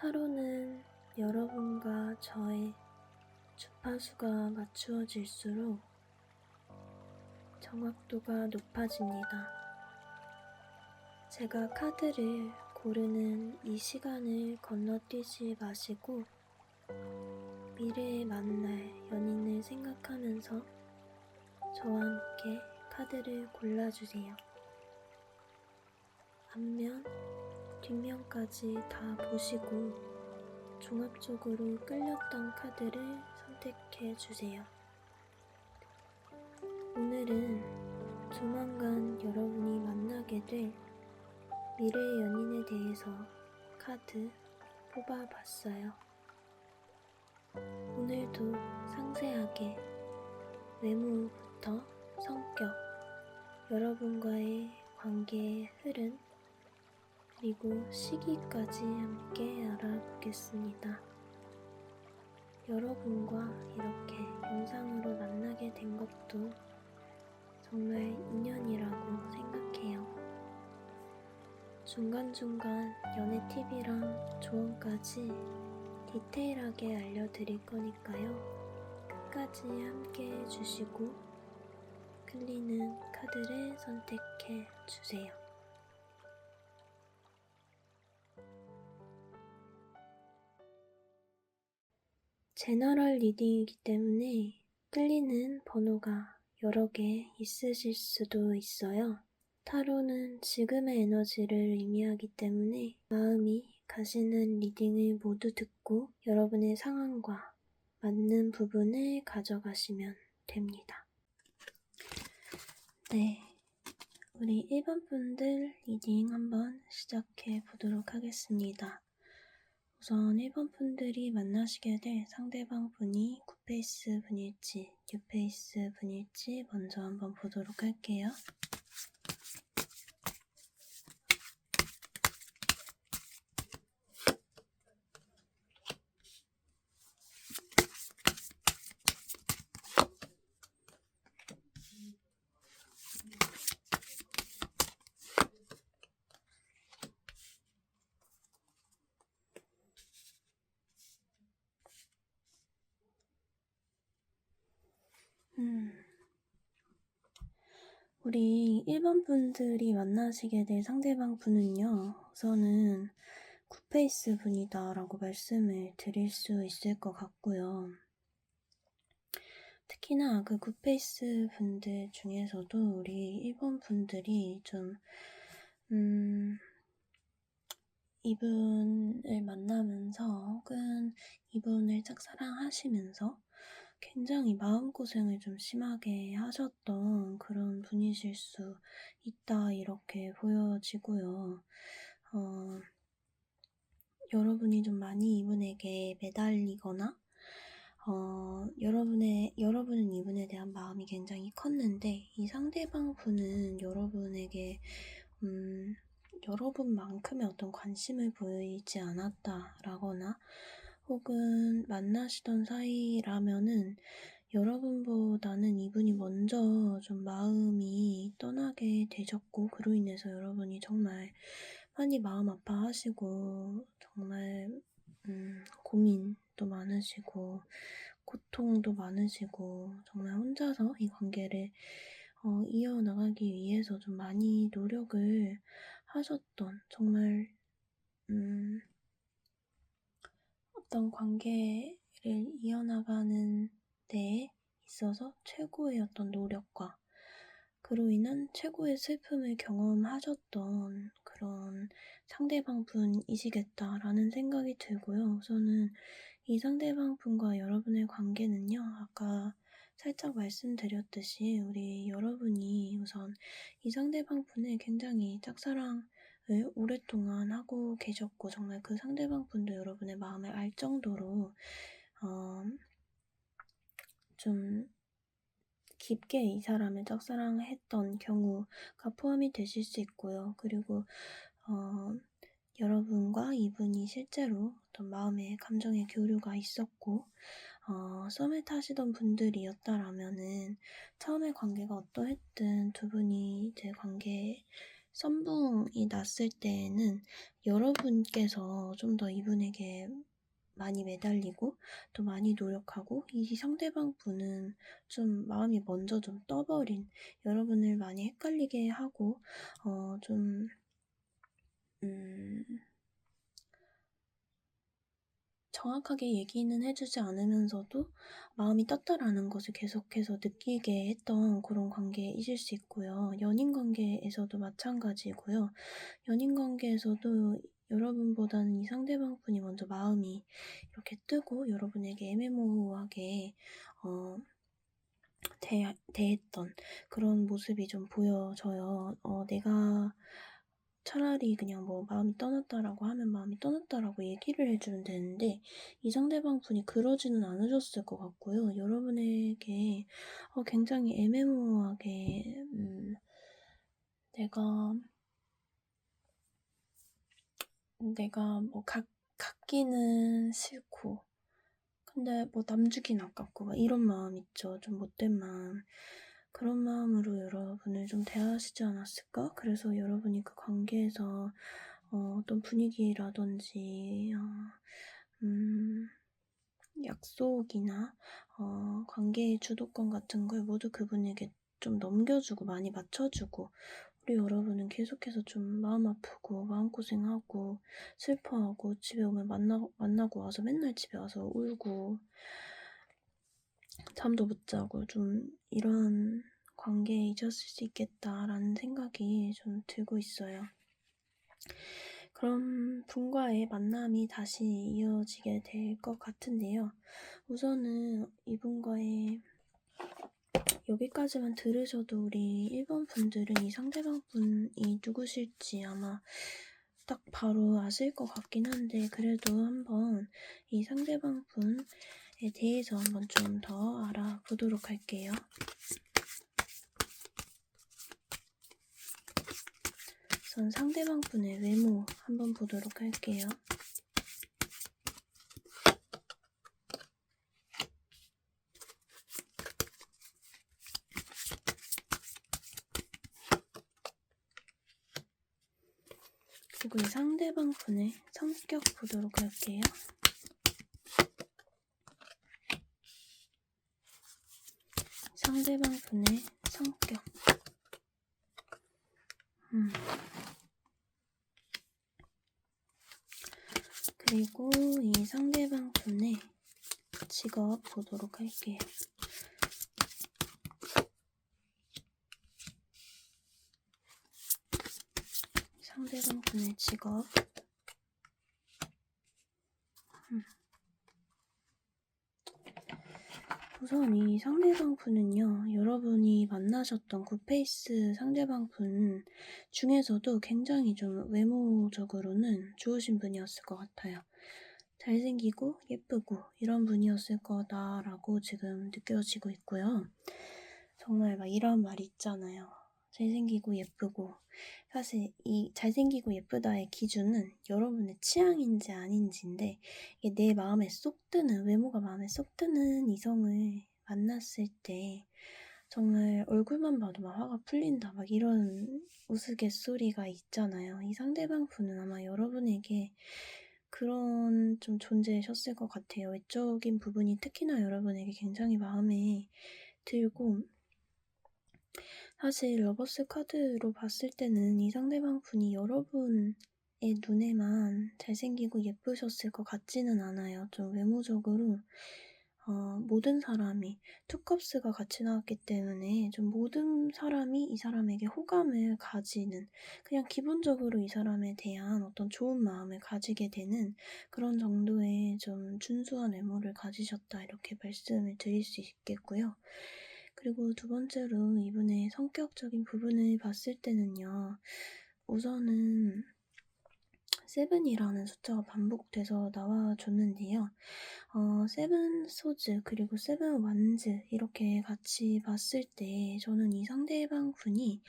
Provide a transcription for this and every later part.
타로는 여러분과 저의 주파수가 맞추어질수록 정확도가 높아집니다. 제가 카드를 고르는 이 시간을 건너뛰지 마시고 미래에 만날 연인을 생각하면서 저와 함께 카드를 골라주세요. 앞면, 뒷면까지 다 보시고 종합적으로 끌렸던 카드를 선택해 주세요. 오늘은 조만간 여러분이 만나게 될 미래의 연인에 대해서 카드 뽑아봤어요. 오늘도 상세하게 외모부터 성격, 여러분과의 관계의 흐름, 그리고 시기까지 함께 알아보겠습니다. 여러분과 이렇게 영상으로 만나게 된 것도 정말 인연이라고 생각해요. 중간중간 연애 팁이랑 조언까지 디테일하게 알려드릴 거니까요. 끝까지 함께 해주시고 끌리는 카드를 선택해 주세요. 제너럴 리딩이기 때문에 끌리는 번호가 여러 개 있으실 수도 있어요. 타로는 지금의 에너지를 의미하기 때문에 마음이 가시는 리딩을 모두 듣고 여러분의 상황과 맞는 부분을 가져가시면 됩니다. 네, 우리 1번 분들 리딩 한번 시작해 보도록 하겠습니다. 우선 1번 분들이 만나시게 될 상대방 분이 9페이스 분일지 6페이스 분일지 먼저 한번 보도록 할게요. 우리 1번 분들이 만나시게 될 상대방 분은요, 우선은 9페이스 분이다 라고 말씀을 드릴 수 있을 것 같고요. 특히나 그 9페이스 분들 중에서도 우리 1번 분들이 좀 이분을 만나면서 혹은 이분을 짝사랑하시면서 굉장히 마음고생을 좀 심하게 하셨던 그런 분이실 수 있다 이렇게 보여지고요. 여러분이 좀 많이 이분에게 매달리거나 여러분은 이분에 대한 마음이 굉장히 컸는데 이 상대방 분은 여러분에게 여러분만큼의 어떤 관심을 보이지 않았다라거나 혹은 만나시던 사이라면은 여러분보다는 이분이 먼저 좀 마음이 떠나게 되셨고 그로 인해서 여러분이 정말 많이 마음 아파하시고 정말 고민도 많으시고 고통도 많으시고 정말 혼자서 이 관계를 이어나가기 위해서 좀 많이 노력을 하셨던 정말 어떤 관계를 이어나가는 데에 있어서 최고의 어떤 노력과 그로 인한 최고의 슬픔을 경험하셨던 그런 상대방 분이시겠다라는 생각이 들고요. 우선은 이 상대방 분과 여러분의 관계는요, 아까 살짝 말씀드렸듯이 우리 여러분이 우선 이 상대방 분을 굉장히 짝사랑을 오랫동안 하고 계셨고 정말 그 상대방 분도 여러분의 마음을 알 정도로 좀 깊게 이 사람을 짝사랑했던 경우가 포함이 되실 수 있고요. 그리고 여러분과 이분이 실제로 어떤 마음의 감정의 교류가 있었고 썸을 타시던 분들이었다라면은 처음에 관계가 어떠했든 두 분이 이제 관계 썸붕이 났을 때에는 여러분께서 좀 더 이분에게 많이 매달리고 또 많이 노력하고, 이 상대방 분은 좀 마음이 먼저 좀 떠버린, 여러분을 많이 헷갈리게 하고 좀 정확하게 얘기는 해주지 않으면서도 마음이 떴다라는 것을 계속해서 느끼게 했던 그런 관계이실 수 있고요. 연인 관계에서도 마찬가지고요. 연인 관계에서도 여러분보다는 이 상대방 분이 먼저 마음이 이렇게 뜨고 여러분에게 애매모호하게 대했던 그런 모습이 좀 보여져요. 내가 차라리 그냥 뭐 마음이 떠났다라고 하면 마음이 떠났다라고 얘기를 해주면 되는데, 이 상대방 분이 그러지는 않으셨을 것 같고요. 여러분에게 굉장히 애매모호하게 내가 뭐 갖기는 싫고 근데 뭐 남주긴 아깝고 막 이런 마음 있죠. 좀 못된 마음. 그런 마음으로 여러분을 좀 대하시지 않았을까? 그래서 여러분이 그 관계에서 어떤 분위기라든지 약속이나 관계의 주도권 같은 걸 모두 그분에게 좀 넘겨주고 많이 맞춰주고, 우리 여러분은 계속해서 좀 마음 아프고 마음고생하고 슬퍼하고 집에 오면 만나고 와서 맨날 집에 와서 울고 잠도 못 자고 좀 이런 관계에 잊었을 수 있겠다라는 생각이 좀 들고 있어요. 그럼 분과의 만남이 다시 이어지게 될 것 같은데요. 우선은 이분과의 여기까지만 들으셔도 우리 1번 분들은 이 상대방 분이 누구실지 아마 딱 바로 아실 것 같긴 한데, 그래도 한번 이 상대방 분에 대해서 한번 좀 더 알아보도록 할게요. 우선 상대방 분의 외모 한번 보도록 할게요. 그리고 이 상대방 분의 성격 보도록 할게요. 상대방 분의 성격. 그리고 이 상대방 분의 직업 보도록 할게요. 상대방 분의 직업. 우선 이 상대방 분은요, 여러분이 만나셨던 굿페이스 상대방 분 중에서도 굉장히 좀 외모적으로는 좋으신 분이었을 것 같아요. 잘생기고 예쁘고 이런 분이었을 거다라고 지금 느껴지고 있고요. 정말 막 이런 말 있잖아요. 잘생기고 예쁘고. 사실 이 잘생기고 예쁘다의 기준은 여러분의 취향인지 아닌지인데, 이게 내 마음에 쏙 드는, 외모가 마음에 쏙 드는 이성을 만났을 때 정말 얼굴만 봐도 막 화가 풀린다 막 이런 우스갯소리가 있잖아요. 이 상대방 분은 아마 여러분에게 그런 좀 존재셨을 것 같아요. 외적인 부분이 특히나 여러분에게 굉장히 마음에 들고, 사실 러버스 카드로 봤을 때는 이 상대방 분이 여러분의 눈에만 잘생기고 예쁘셨을 것 같지는 않아요. 좀 외모적으로 모든 사람이, 투컵스가 같이 나왔기 때문에 좀 모든 사람이 이 사람에게 호감을 가지는, 그냥 기본적으로 이 사람에 대한 어떤 좋은 마음을 가지게 되는 그런 정도의 좀 준수한 외모를 가지셨다, 이렇게 말씀을 드릴 수 있겠고요. 그리고 두 번째로 이분의 성격적인 부분을 봤을 때는요, 우선은 7이라는 숫자가 반복돼서 나와줬는데요. 7 소즈 그리고 7 완즈 이렇게 같이 봤을 때 저는 이 상대방 분이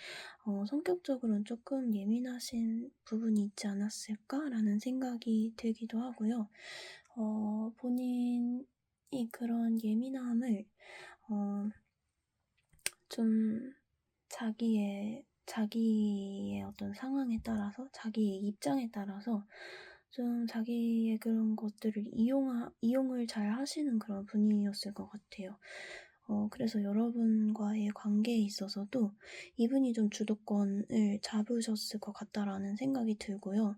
성격적으로는 조금 예민하신 부분이 있지 않았을까라는 생각이 들기도 하고요. 본인이 그런 예민함을 좀 자기의 자기의 어떤 상황에 따라서, 자기의 입장에 따라서 좀 자기의 그런 것들을 이용을 잘 하시는 그런 분이었을 것 같아요. 그래서 여러분과의 관계에 있어서도 이분이 좀 주도권을 잡으셨을 것 같다라는 생각이 들고요.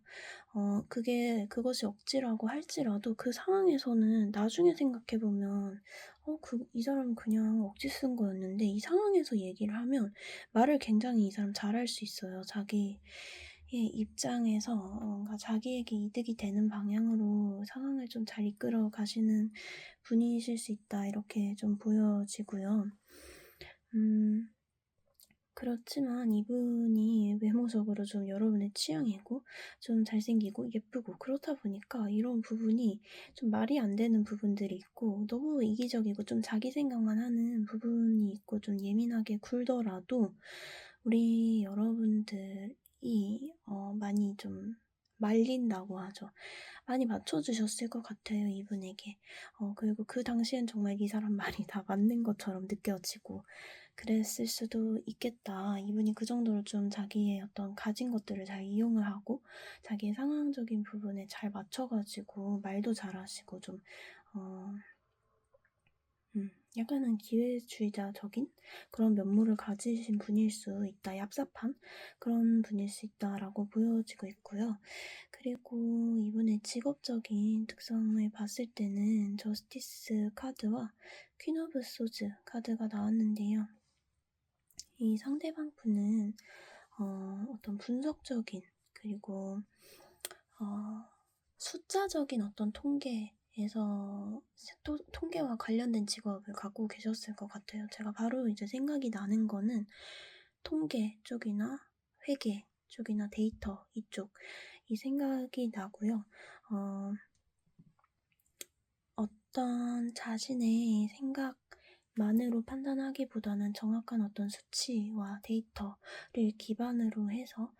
그것이 억지라고 할지라도 그 상황에서는 나중에 생각해보면 이 사람은 그냥 억지 쓴 거였는데, 이 상황에서 얘기를 하면 말을 굉장히 이 사람 잘할 수 있어요. 자기의 입장에서 뭔가 자기에게 이득이 되는 방향으로 상황을 좀 잘 이끌어 가시는 분이실 수 있다, 이렇게 좀 보여지고요. 그렇지만 이분이 외모적으로 좀 여러분의 취향이고 좀 잘생기고 예쁘고 그렇다 보니까 이런 부분이 좀 말이 안 되는 부분들이 있고, 너무 이기적이고 좀 자기 생각만 하는 부분이 있고 좀 예민하게 굴더라도 우리 여러분들이 많이 좀 말린다고 하죠. 많이 맞춰주셨을 것 같아요, 이분에게. 그리고 그 당시엔 정말 이 사람 말이 다 맞는 것처럼 느껴지고 그랬을 수도 있겠다. 이분이 그 정도로 좀 자기의 어떤 가진 것들을 잘 이용을 하고 자기의 상황적인 부분에 잘 맞춰가지고 말도 잘하시고 좀 약간은 기회주의자적인 그런 면모를 가지신 분일 수 있다. 얍삽한 그런 분일 수 있다라고 보여지고 있고요. 그리고 이분의 직업적인 특성을 봤을 때는 저스티스 카드와 퀸 오브 소즈 카드가 나왔는데요. 이 상대방 분은 어떤 분석적인, 그리고 숫자적인 어떤 통계와 관련된 직업을 갖고 계셨을 것 같아요. 제가 바로 이제 생각이 나는 거는 통계 쪽이나 회계 쪽이나 데이터 이쪽, 이 생각이 나고요. 어떤 자신의 생각만으로 판단하기보다는 정확한 어떤 수치와 데이터를 기반으로 해서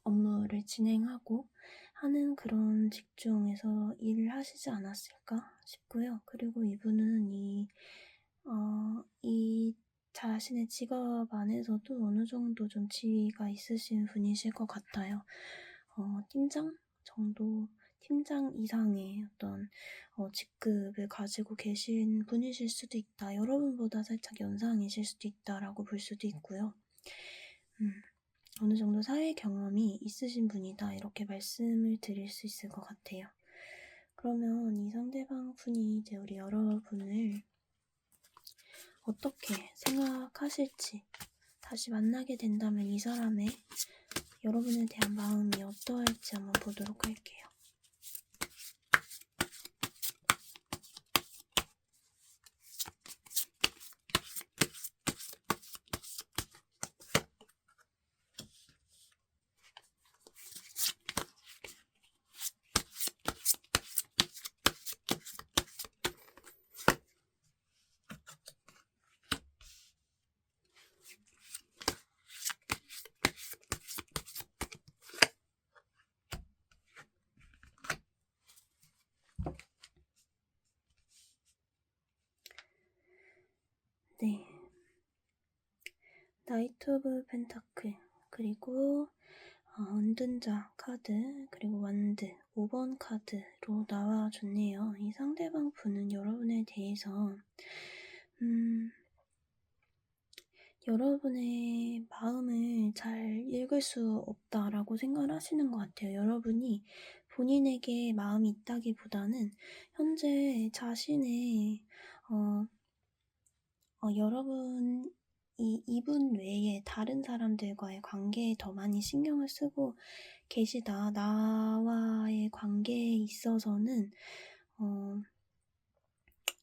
업무를 진행하고 하는 그런 직종에서 일을 하시지 않았을까 싶고요. 그리고 이분은 이 자신의 직업 안에서도 어느 정도 좀 지위가 있으신 분이실 것 같아요. 팀장 정도, 팀장 이상의 어떤 직급을 가지고 계신 분이실 수도 있다. 여러분보다 살짝 연상이실 수도 있다라고 볼 수도 있고요. 어느 정도 사회 경험이 있으신 분이다, 이렇게 말씀을 드릴 수 있을 것 같아요. 그러면 이 상대방 분이 이제 우리 여러분을 어떻게 생각하실지, 다시 만나게 된다면 이 사람의 여러분에 대한 마음이 어떠할지 한번 보도록 할게요. 네, 나이트 오브 펜타클, 그리고 은둔자 카드, 그리고 완드 5번 카드로 나와줬네요. 이 상대방 분은 여러분에 대해서 여러분의 마음을 잘 읽을 수 없다라고 생각을 하시는 것 같아요. 여러분이 본인에게 마음이 있다기보다는 현재 자신의 이분 외에 다른 사람들과의 관계에 더 많이 신경을 쓰고 계시다. 나와의 관계에 있어서는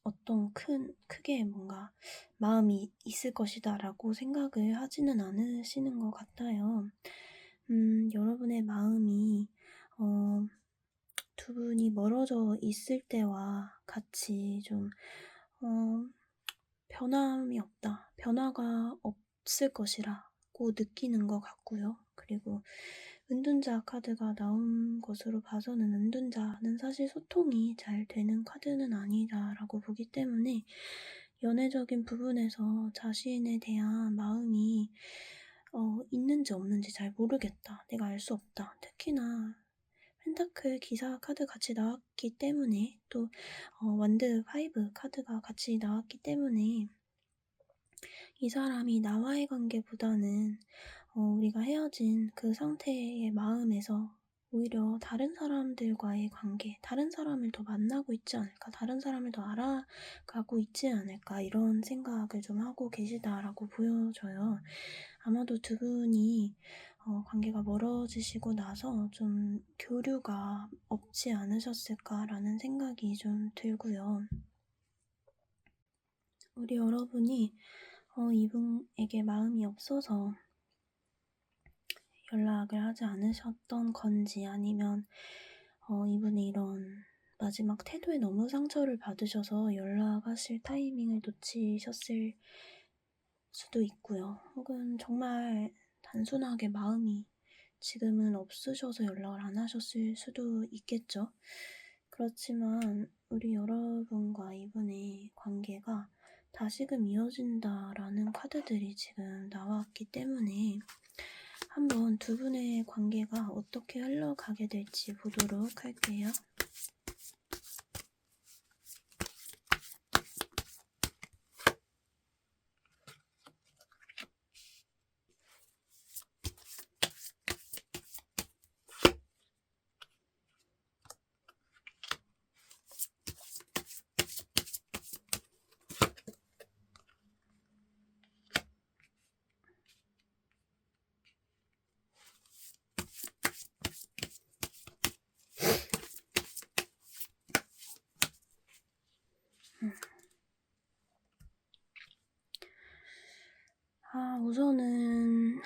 어떤 크게 뭔가 마음이 있을 것이다 라고 생각을 하지는 않으시는 것 같아요. 여러분의 마음이 두 분이 멀어져 있을 때와 같이 좀 변화가 없을 것이라고 느끼는 것 같고요. 그리고 은둔자 카드가 나온 것으로 봐서는 은둔자는 사실 소통이 잘 되는 카드는 아니다라고 보기 때문에 연애적인 부분에서 자신에 대한 마음이 있는지 없는지 잘 모르겠다. 내가 알 수 없다. 특히나 펜타클 기사 카드 같이 나왔기 때문에 또 완드 5 카드가 같이 나왔기 때문에 이 사람이 나와의 관계보다는 우리가 헤어진 그 상태의 마음에서 오히려 다른 사람들과의 관계, 다른 사람을 더 만나고 있지 않을까, 다른 사람을 더 알아가고 있지 않을까, 이런 생각을 좀 하고 계시다라고 보여져요. 아마도 두 분이 관계가 멀어지시고 나서 좀 교류가 없지 않으셨을까라는 생각이 좀 들고요. 우리 여러분이 이분에게 마음이 없어서 연락을 하지 않으셨던 건지, 아니면 이분이 이런 마지막 태도에 너무 상처를 받으셔서 연락하실 타이밍을 놓치셨을 수도 있고요. 혹은 정말 단순하게 마음이 지금은 없으셔서 연락을 안 하셨을 수도 있겠죠. 그렇지만 우리 여러분과 이분의 관계가 다시금 이어진다라는 카드들이 지금 나왔기 때문에 한번 두 분의 관계가 어떻게 흘러가게 될지 보도록 할게요. 우선은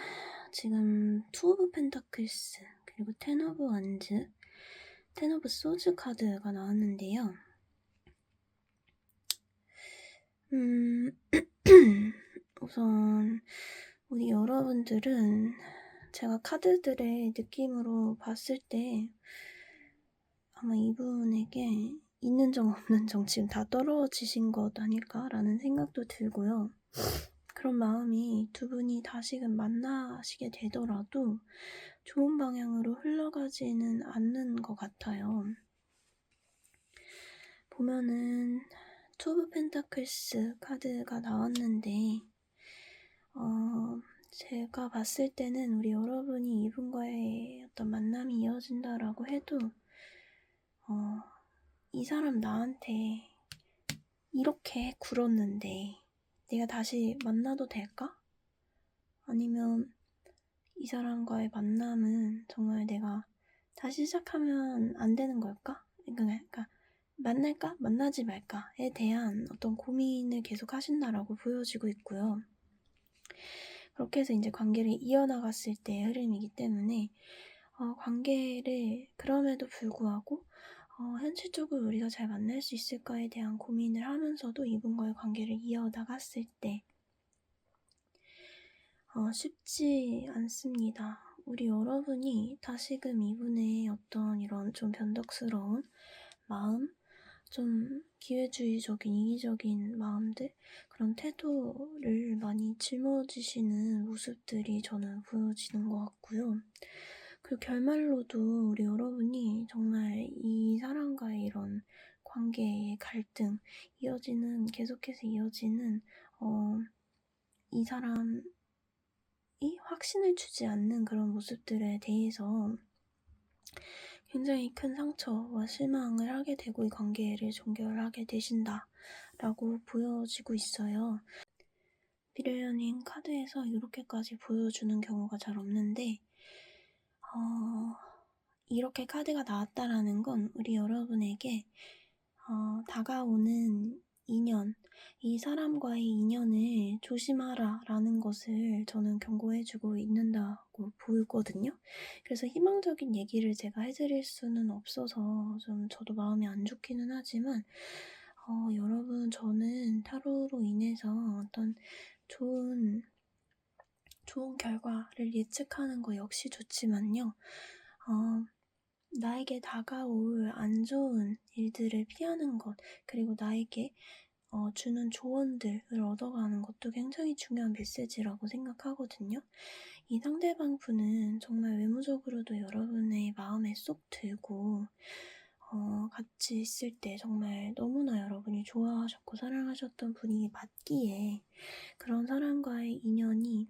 지금 투 오브 펜타클스 그리고 텐 오브 완즈, 텐 오브 소즈 카드가 나왔는데요. 우선 우리 여러분들은 제가 카드들의 느낌으로 봤을 때 아마 이분에게 있는 정 없는 정 지금 다 떨어지신 것 아닐까라는 생각도 들고요. 그런 마음이 두 분이 다시금 만나시게 되더라도 좋은 방향으로 흘러가지는 않는 것 같아요. 보면은 투 오브 펜타클스 카드가 나왔는데 제가 봤을 때는 우리 여러분이 이분과의 어떤 만남이 이어진다라고 해도 이 사람 나한테 이렇게 굴었는데 내가 다시 만나도 될까? 아니면 이 사람과의 만남은 정말 내가 다시 시작하면 안 되는 걸까? 그러니까 만날까? 만나지 말까에 대한 어떤 고민을 계속 하신다라고 보여지고 있고요. 그렇게 해서 이제 관계를 이어나갔을 때의 흐름이기 때문에 관계를 그럼에도 불구하고 현실적으로 우리가 잘 만날 수 있을까에 대한 고민을 하면서도 이분과의 관계를 이어나갔을 때 쉽지 않습니다. 우리 여러분이 다시금 이분의 어떤 이런 좀 변덕스러운 마음, 좀 기회주의적인 이기적인 마음들, 그런 태도를 많이 짊어지시는 모습들이 저는 보여지는 것 같고요. 그 결말로도 우리 여러분이 정말 이 사람과의 이런 관계의 갈등, 계속해서 이어지는 이 사람이 확신을 주지 않는 그런 모습들에 대해서 굉장히 큰 상처와 실망을 하게 되고 이 관계를 종결하게 되신다라고 보여지고 있어요. 미래연인 카드에서 이렇게까지 보여주는 경우가 잘 없는데 이렇게 카드가 나왔다라는 건 우리 여러분에게 다가오는 인연, 이 사람과의 인연을 조심하라 라는 것을 저는 경고해주고 있는다고 보이거든요. 그래서 희망적인 얘기를 제가 해드릴 수는 없어서 좀 저도 마음이 안 좋기는 하지만 여러분, 저는 타로로 인해서 어떤 좋은 결과를 예측하는 거 역시 좋지만요. 나에게 다가올 안 좋은 일들을 피하는 것, 그리고 나에게 주는 조언들을 얻어가는 것도 굉장히 중요한 메시지라고 생각하거든요. 이 상대방 분은 정말 외모적으로도 여러분의 마음에 쏙 들고 같이 있을 때 정말 너무나 여러분이 좋아하셨고 사랑하셨던 분이 맞기에 그런 사람과의 인연이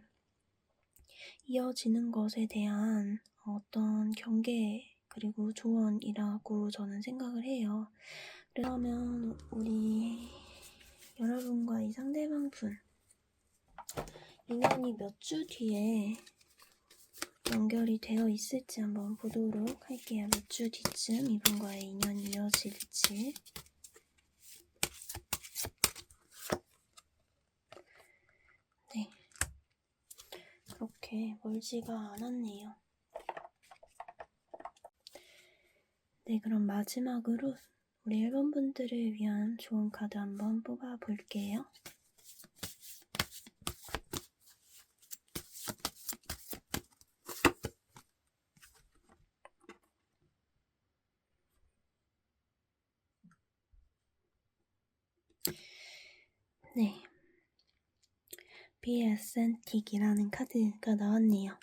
이어지는 것에 대한 어떤 경계 그리고 조언이라고 저는 생각을 해요. 그러면 우리 여러분과 이 상대방 분 인연이 몇 주 뒤에 연결이 되어 있을지 한번 보도록 할게요. 몇 주 뒤쯤 이분과의 인연이 이어질지. 네, 그렇게 멀지가 않았네요. 네, 그럼 마지막으로 우리 1번 분들을 위한 좋은 카드 한번 뽑아 볼게요. 네, Be Authentic이라는 카드가 나왔네요.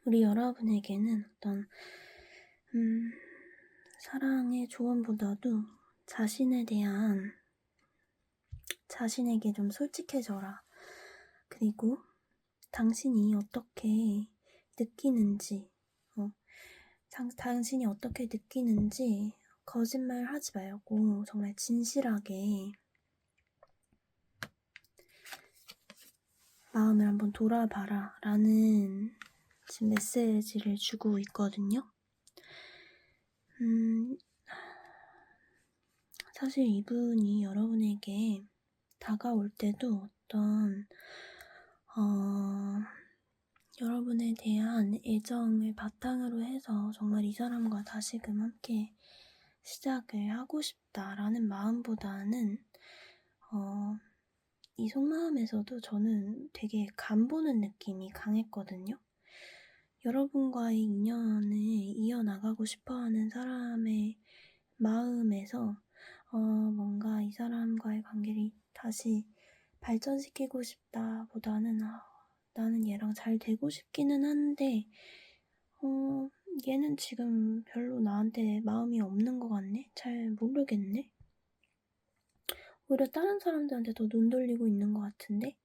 우리 여러분에게는 어떤 사랑의 조언보다도 자신에게 좀 솔직해져라. 그리고 당신이 어떻게 느끼는지, 당신이 어떻게 느끼는지 거짓말 하지 말고 정말 진실하게 마음을 한번 돌아봐라 라는 지금 메시지를 주고 있거든요. 사실 이분이 여러분에게 다가올 때도 어떤 여러분에 대한 애정을 바탕으로 해서 정말 이 사람과 다시금 함께 시작을 하고 싶다라는 마음보다는 이 속마음에서도 저는 되게 간보는 느낌이 강했거든요. 여러분과의 인연을 이어나가고 싶어하는 사람의 마음에서 뭔가 이 사람과의 관계를 다시 발전시키고 싶다보다는 나는 얘랑 잘 되고 싶기는 한데 얘는 지금 별로 나한테 마음이 없는 것 같네? 잘 모르겠네? 오히려 다른 사람들한테 더 눈 돌리고 있는 것 같은데?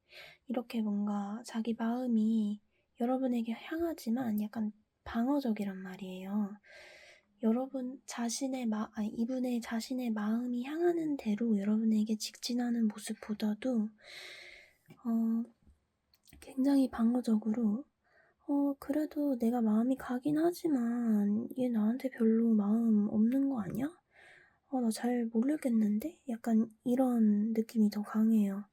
이렇게 뭔가 자기 마음이 여러분에게 향하지만 약간 방어적이란 말이에요. 이분의 자신의 마음이 향하는 대로 여러분에게 직진하는 모습보다도 굉장히 방어적으로 그래도 내가 마음이 가긴 하지만 얘 나한테 별로 마음 없는 거 아니야? 나 잘 모르겠는데? 약간 이런 느낌이 더 강해요.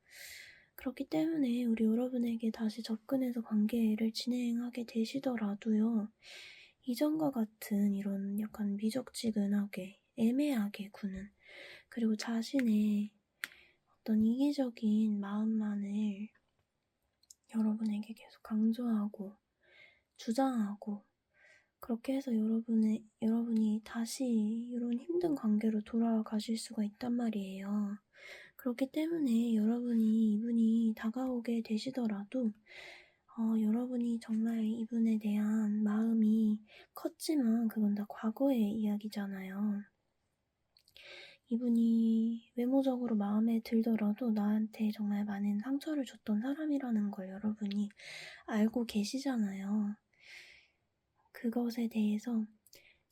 그렇기 때문에 우리 여러분에게 다시 접근해서 관계를 진행하게 되시더라도요. 이전과 같은 이런 약간 미적지근하게 애매하게 구는 그리고 자신의 어떤 이기적인 마음만을 여러분에게 계속 강조하고 주장하고 그렇게 해서 여러분이 다시 이런 힘든 관계로 돌아가실 수가 있단 말이에요. 그렇기 때문에 이분이 다가오게 되시더라도 여러분이 정말 이분에 대한 마음이 컸지만 그건 다 과거의 이야기잖아요. 이분이 외모적으로 마음에 들더라도 나한테 정말 많은 상처를 줬던 사람이라는 걸 여러분이 알고 계시잖아요. 그것에 대해서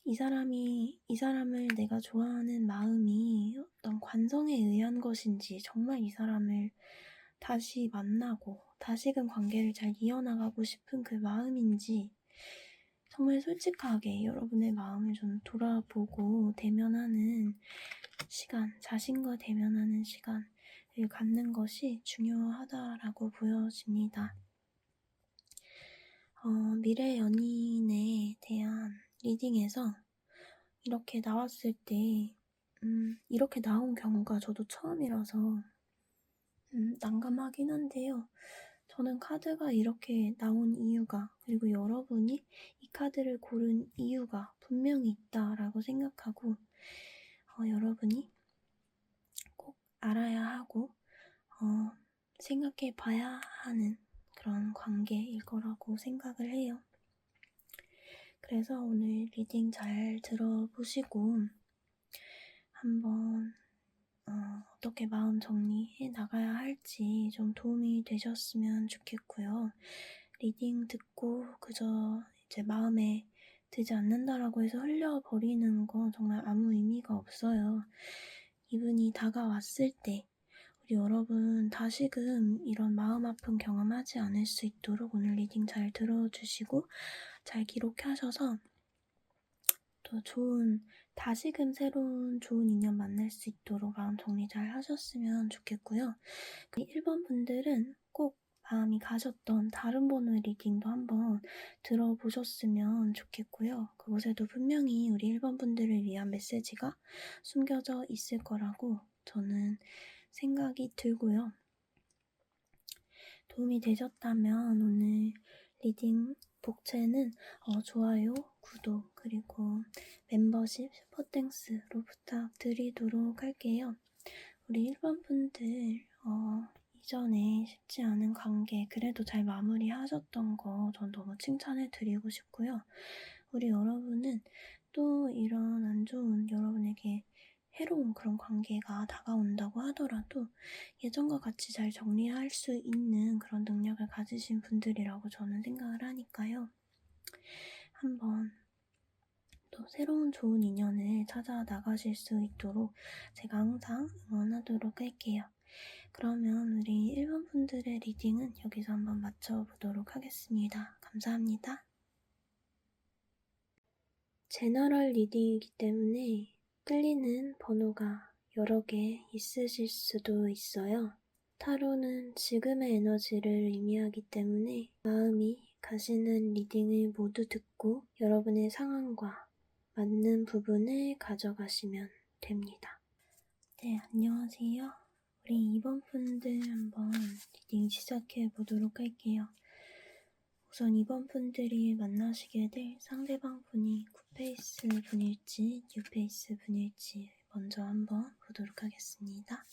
이 사람을 내가 좋아하는 마음이 어떤 관성에 의한 것인지 정말 이 사람을 다시 만나고 다시금 관계를 잘 이어나가고 싶은 그 마음인지 정말 솔직하게 여러분의 마음을 좀 돌아보고 대면하는 시간, 자신과 대면하는 시간을 갖는 것이 중요하다라고 보여집니다. 미래 연인에 대한 리딩에서 이렇게 나왔을 때 이렇게 나온 경우가 저도 처음이라서 난감하긴 한데요. 저는 카드가 이렇게 나온 이유가 그리고 여러분이 이 카드를 고른 이유가 분명히 있다라고 생각하고 여러분이 꼭 알아야 하고 생각해 봐야 하는 그런 관계일 거라고 생각을 해요. 그래서 오늘 리딩 잘 들어보시고 한번 어떻게 마음 정리해 나가야 할지 좀 도움이 되셨으면 좋겠고요. 리딩 듣고 그저 이제 마음에 들지 않는다라고 해서 흘려버리는 건 정말 아무 의미가 없어요. 이분이 다가왔을 때 우리 여러분 다시금 이런 마음 아픈 경험하지 않을 수 있도록 오늘 리딩 잘 들어주시고 잘 기록하셔서 또 다시금 새로운 좋은 인연 만날 수 있도록 마음 정리 잘 하셨으면 좋겠고요. 1번 분들은 꼭 마음이 가셨던 다른 번호의 리딩도 한번 들어보셨으면 좋겠고요. 그곳에도 분명히 우리 1번 분들을 위한 메시지가 숨겨져 있을 거라고 저는 생각이 들고요. 도움이 되셨다면 오늘 리딩 복채는 좋아요, 구독, 그리고 멤버십, 슈퍼땡스로 부탁드리도록 할게요. 우리 1번 분들 이전에 쉽지 않은 관계 그래도 잘 마무리하셨던 거 전 너무 칭찬해 드리고 싶고요. 우리 여러분은 또 이런 안 좋은 여러분에게 해로운 그런 관계가 다가온다고 하더라도 예전과 같이 잘 정리할 수 있는 그런 능력을 가지신 분들이라고 저는 생각을 하니까요. 한번 또 새로운 좋은 인연을 찾아 나가실 수 있도록 제가 항상 응원하도록 할게요. 그러면 우리 1번 분들의 리딩은 여기서 한번 마쳐보도록 하겠습니다. 감사합니다. 제너럴 리딩이기 때문에 끌리는 번호가 여러 개 있으실 수도 있어요. 타로는 지금의 에너지를 의미하기 때문에 마음이 가시는 리딩을 모두 듣고 여러분의 상황과 맞는 부분을 가져가시면 됩니다. 네, 안녕하세요. 우리 2번 분들 한번 리딩 시작해 보도록 할게요. 우선 2번 분들이 만나시게 될 상대방 분이 굿페이스 분일지 뉴페이스 분일지 먼저 한번 보도록 하겠습니다.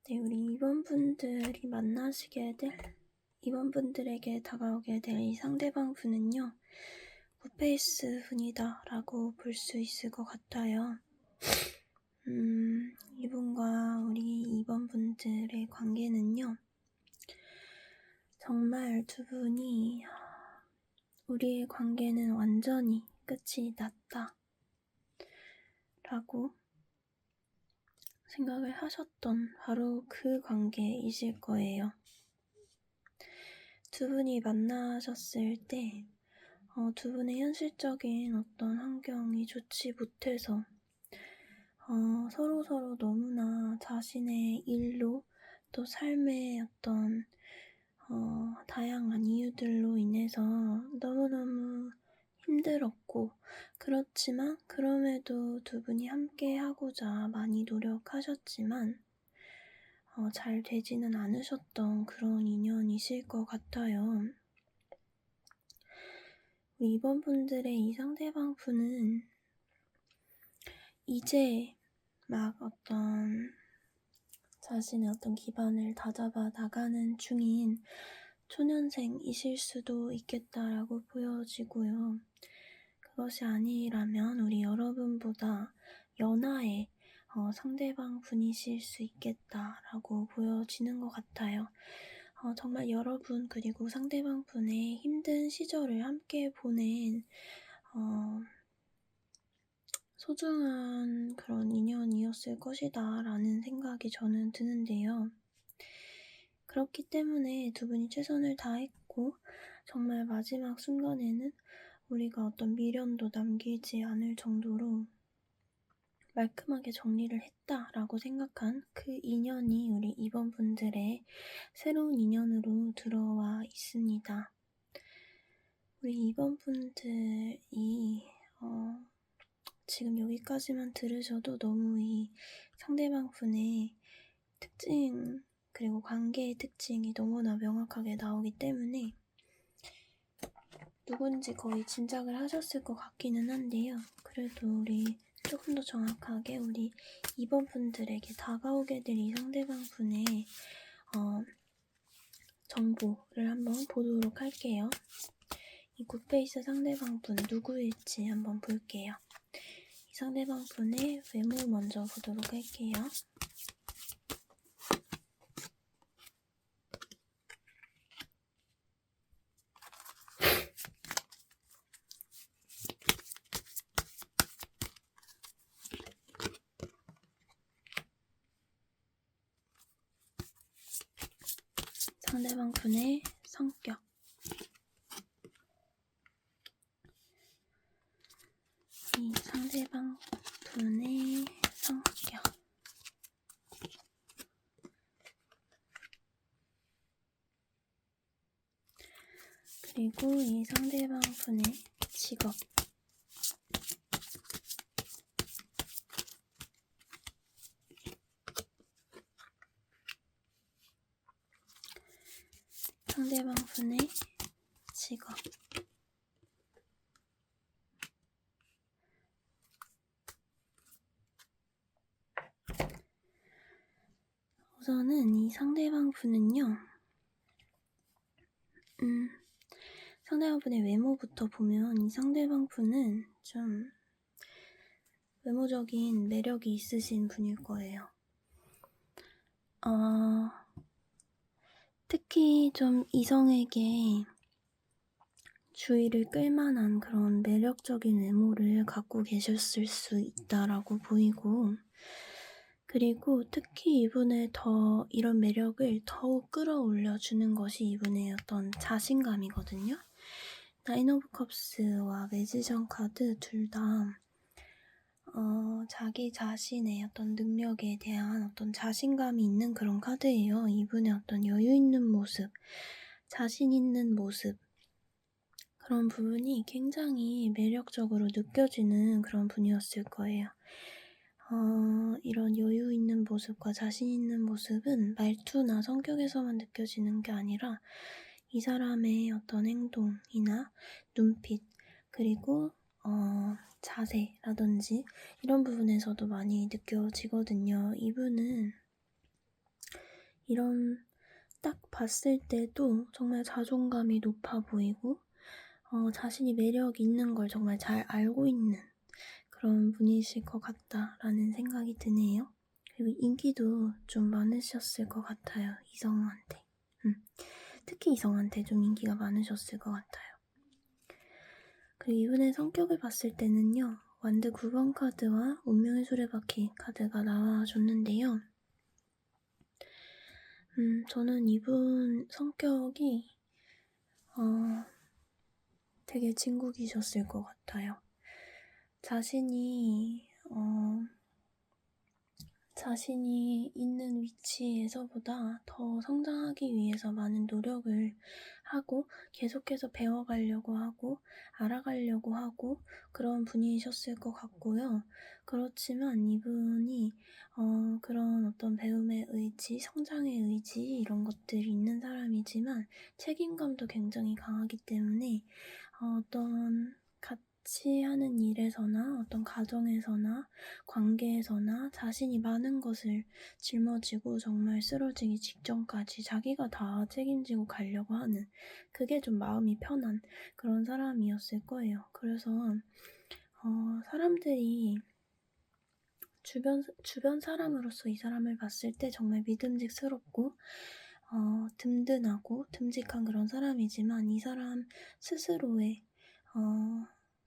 네, 우리 2번 분들이 만나시게 될 2번 분들에게 다가오게 될 이 상대방 분은요, 굿페이스 분이다 라고 볼 수 있을 것 같아요. 이분과 우리 2번 분들의 관계는요, 정말 두 분이 우리의 관계는 완전히 끝이 났다 라고 생각을 하셨던 바로 그 관계이실 거예요. 두 분이 만나셨을 때 두 분의 현실적인 어떤 환경이 좋지 못해서 서로 너무나 자신의 일로 또 삶의 어떤 다양한 이유들로 인해서 너무너무 힘들었고, 그렇지만 그럼에도 두 분이 함께 하고자 많이 노력하셨지만 잘 되지는 않으셨던 그런 인연이실 것 같아요. 우리 2번 분들의 이 상대방 분은 이제 막 자신의 어떤 기반을 다잡아 나가는 중인 초년생이실 수도 있겠다라고 보여지고요. 그것이 아니라면 우리 여러분보다 연하의 상대방 분이실 수 있겠다라고 보여지는 것 같아요. 정말 여러분 그리고 상대방 분의 힘든 시절을 함께 보낸 소중한 그런 인연이었을 것이다 라는 생각이 저는 드는데요. 그렇기 때문에 두 분이 최선을 다했고 정말 마지막 순간에는 우리가 어떤 미련도 남기지 않을 정도로 말끔하게 정리를 했다라고 생각한 그 인연이 우리 2번 분들의 새로운 인연으로 들어와 있습니다. 우리 2번 분들이 지금 여기까지만 들으셔도 너무 이 상대방 분의 특징 그리고 관계의 특징이 너무나 명확하게 나오기 때문에 누군지 거의 짐작을 하셨을 것 같기는 한데요. 그래도 우리 조금 더 정확하게 우리 2번 분들에게 다가오게 될 이 상대방 분의 정보를 한번 보도록 할게요. 이 굿페이스 상대방 분 누구일지 한번 볼게요. 이 상대방 분의 외모 먼저 보도록 할게요. 상대방 분의 성격. 이 상대방 분의 성격. 그리고 이 상대방 분의 직업. 상대방 분의 직업. 우선은 이 상대방 분은요, 상대방 분의 외모부터 보면 이 상대방 분은 좀 외모적인 매력이 있으신 분일 거예요. 특히 좀 이성에게 주의를 끌만한 그런 매력적인 외모를 갖고 계셨을 수 있다라고 보이고, 그리고 특히 이분의 이런 매력을 더욱 끌어올려주는 것이 이분의 어떤 자신감이거든요. 나인 오브 컵스와 매지션 카드 둘 다 자기 자신의 어떤 능력에 대한 어떤 자신감이 있는 그런 카드예요. 이분의 어떤 여유 있는 모습, 자신 있는 모습, 그런 부분이 굉장히 매력적으로 느껴지는 그런 분이었을 거예요. 이런 여유 있는 모습과 자신 있는 모습은 말투나 성격에서만 느껴지는 게 아니라 이 사람의 어떤 행동이나 눈빛, 그리고 자세라든지 이런 부분에서도 많이 느껴지거든요. 이분은 이런 딱 봤을 때도 정말 자존감이 높아 보이고 자신이 매력 있는 걸 정말 잘 알고 있는 그런 분이실 것 같다라는 생각이 드네요. 그리고 인기도 좀 많으셨을 것 같아요. 이성한테. 특히 이성한테 좀 인기가 많으셨을 것 같아요. 그리고 이분의 성격을 봤을 때는요. 완드 9번 카드와 운명의 수레바퀴 카드가 나와줬는데요. 저는 이분 성격이 되게 진국이셨을 것 같아요. 자신이 있는 위치에서보다 더 성장하기 위해서 많은 노력을 하고 계속해서 배워가려고 하고 알아가려고 하고 그런 분이셨을 것 같고요. 그렇지만 이분이 그런 어떤 배움의 의지, 성장의 의지 이런 것들이 있는 사람이지만 책임감도 굉장히 강하기 때문에 어떤 같이 하는 일에서나 어떤 가정에서나 관계에서나 자신이 많은 것을 짊어지고 정말 쓰러지기 직전까지 자기가 다 책임지고 가려고 하는, 그게 좀 마음이 편한 그런 사람이었을 거예요. 그래서 사람들이 주변 사람으로서 이 사람을 봤을 때 정말 믿음직스럽고 든든하고 듬직한 그런 사람이지만 이 사람 스스로의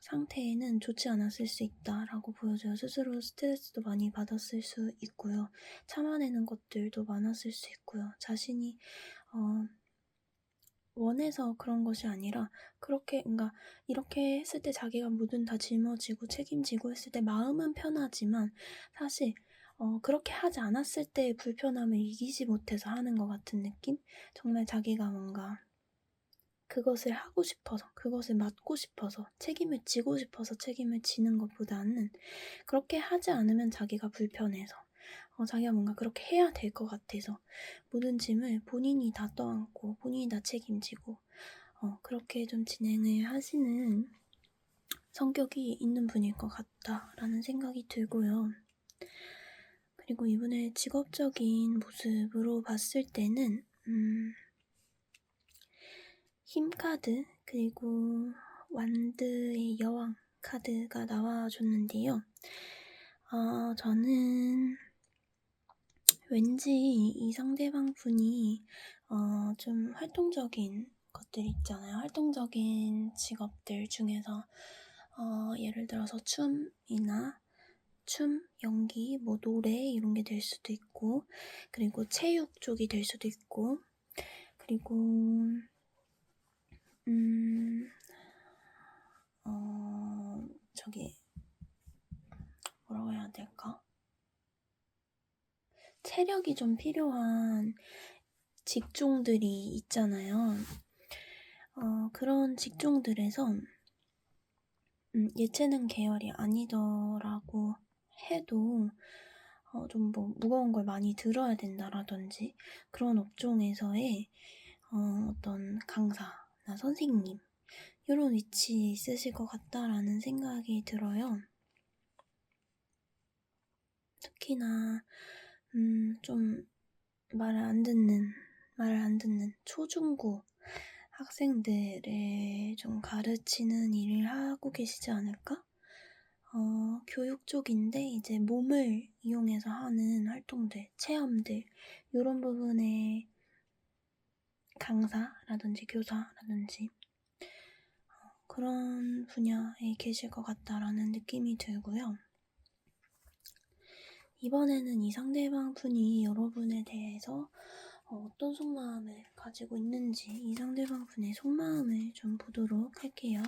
상태에는 좋지 않았을 수 있다라고 보여져요. 스스로 스트레스도 많이 받았을 수 있고요. 참아내는 것들도 많았을 수 있고요. 자신이 원해서 그런 것이 아니라 그렇게 그러니까 이렇게 했을 때 자기가 뭐든 다 짊어지고 책임지고 했을 때 마음은 편하지만 사실 그렇게 하지 않았을 때의 불편함을 이기지 못해서 하는 것 같은 느낌? 정말 자기가 뭔가 그것을 하고 싶어서, 그것을 맡고 싶어서, 책임을 지고 싶어서 책임을 지는 것보다는 그렇게 하지 않으면 자기가 불편해서 자기가 뭔가 그렇게 해야 될 것 같아서 모든 짐을 본인이 다 떠안고 본인이 다 책임지고 그렇게 좀 진행을 하시는 성격이 있는 분일 것 같다라는 생각이 들고요. 그리고 이분의 직업적인 모습으로 봤을 때는 힘 카드 그리고 완드의 여왕 카드가 나와줬는데요. 저는 왠지 이 상대방 분이 좀 활동적인 것들 있잖아요. 활동적인 직업들 중에서 예를 들어서 춤이나 춤, 연기, 뭐 노래 이런 게 될 수도 있고 그리고 체육 쪽이 될 수도 있고 그리고 저기 뭐라고 해야 될까? 체력이 좀 필요한 직종들이 있잖아요. 그런 직종들에서 예체능 계열이 아니더라고 해도 좀 뭐 무거운 걸 많이 들어야 된다라든지 그런 업종에서의 어떤 강사나 선생님 이런 위치에 있으실 것 같다라는 생각이 들어요. 특히나 좀 말을 안 듣는 초중고 학생들을 좀 가르치는 일을 하고 계시지 않을까? 교육 쪽인데 이제 몸을 이용해서 하는 활동들, 체험들 이런 부분의 강사라든지 교사라든지 그런 분야에 계실 것 같다라는 느낌이 들고요. 이번에는 이 상대방 분이 여러분에 대해서 어떤 속마음을 가지고 있는지 이 상대방 분의 속마음을 좀 보도록 할게요.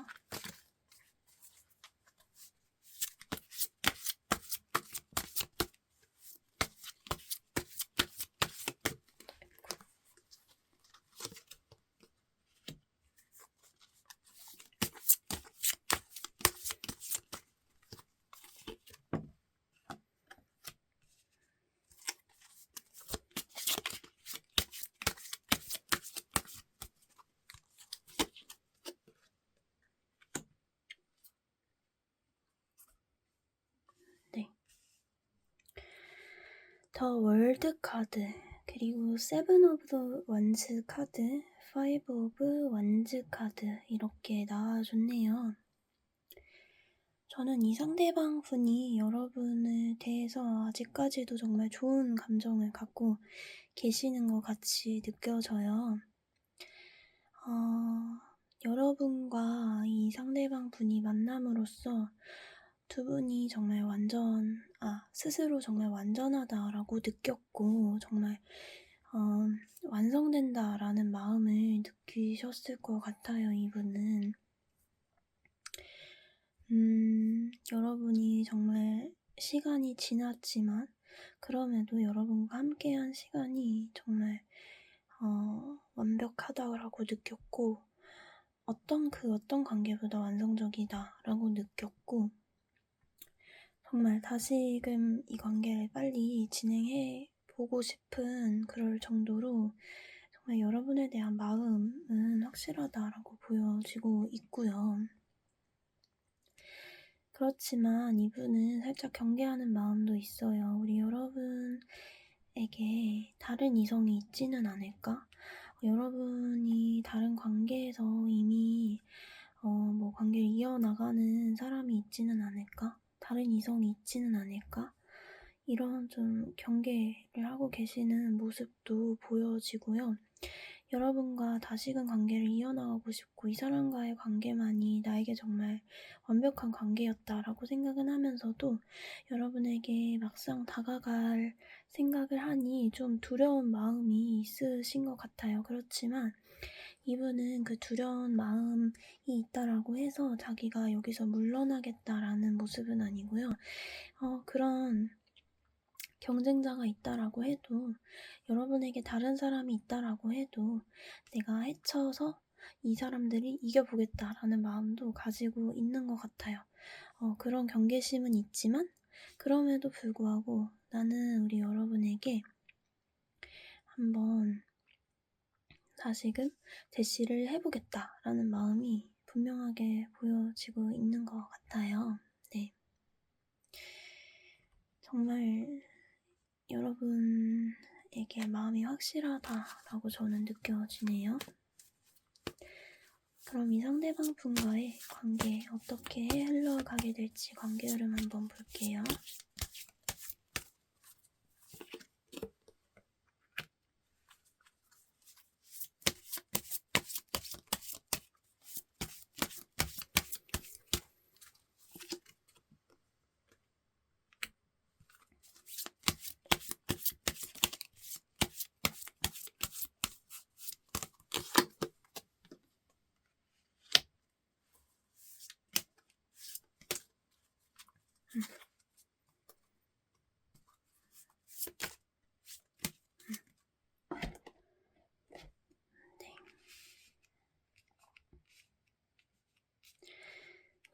더 월드 카드, 그리고 세븐 오브 더 원즈 카드, 파이브 오브 원즈 카드 이렇게 나와줬네요. 저는 이 상대방 분이 여러분에 대해서 아직까지도 정말 좋은 감정을 갖고 계시는 것 같이 느껴져요. 여러분과 이 상대방 분이 만남으로써 두 분이 정말 스스로 정말 완전하다라고 느꼈고, 정말, 완성된다라는 마음을 느끼셨을 것 같아요, 이분은. 여러분이 정말 시간이 지났지만, 그럼에도 여러분과 함께한 시간이 정말, 완벽하다라고 느꼈고, 어떤 관계보다 완성적이다라고 느꼈고, 정말 다시금 이 관계를 빨리 진행해 보고 싶은 그럴 정도로 정말 여러분에 대한 마음은 확실하다라고 보여지고 있고요. 그렇지만 이분은 살짝 경계하는 마음도 있어요. 우리 여러분에게 다른 이성이 있지는 않을까? 여러분이 다른 관계에서 이미 뭐 관계를 이어나가는 사람이 있지는 않을까? 다른 이성이 있지는 않을까? 이런 좀 경계를 하고 계시는 모습도 보여지고요. 여러분과 다시금 관계를 이어나가고 싶고 이 사람과의 관계만이 나에게 정말 완벽한 관계였다라고 생각은 하면서도 여러분에게 막상 다가갈 생각을 하니 좀 두려운 마음이 있으신 것 같아요. 그렇지만 이분은 그 두려운 마음이 있다라고 해서 자기가 여기서 물러나겠다라는 모습은 아니고요. 그런 경쟁자가 있다라고 해도, 여러분에게 다른 사람이 있다라고 해도 내가 헤쳐서 이 사람들이 이겨보겠다라는 마음도 가지고 있는 것 같아요. 그런 경계심은 있지만 그럼에도 불구하고 나는 우리 여러분에게 한번 다시금 대시를 해보겠다라는 마음이 분명하게 보여지고 있는 것 같아요. 네. 정말 여러분에게 마음이 확실하다라고 저는 느껴지네요. 그럼 이 상대방 분과의 관계 어떻게 흘러가게 될지 관계 흐름 한번 볼게요.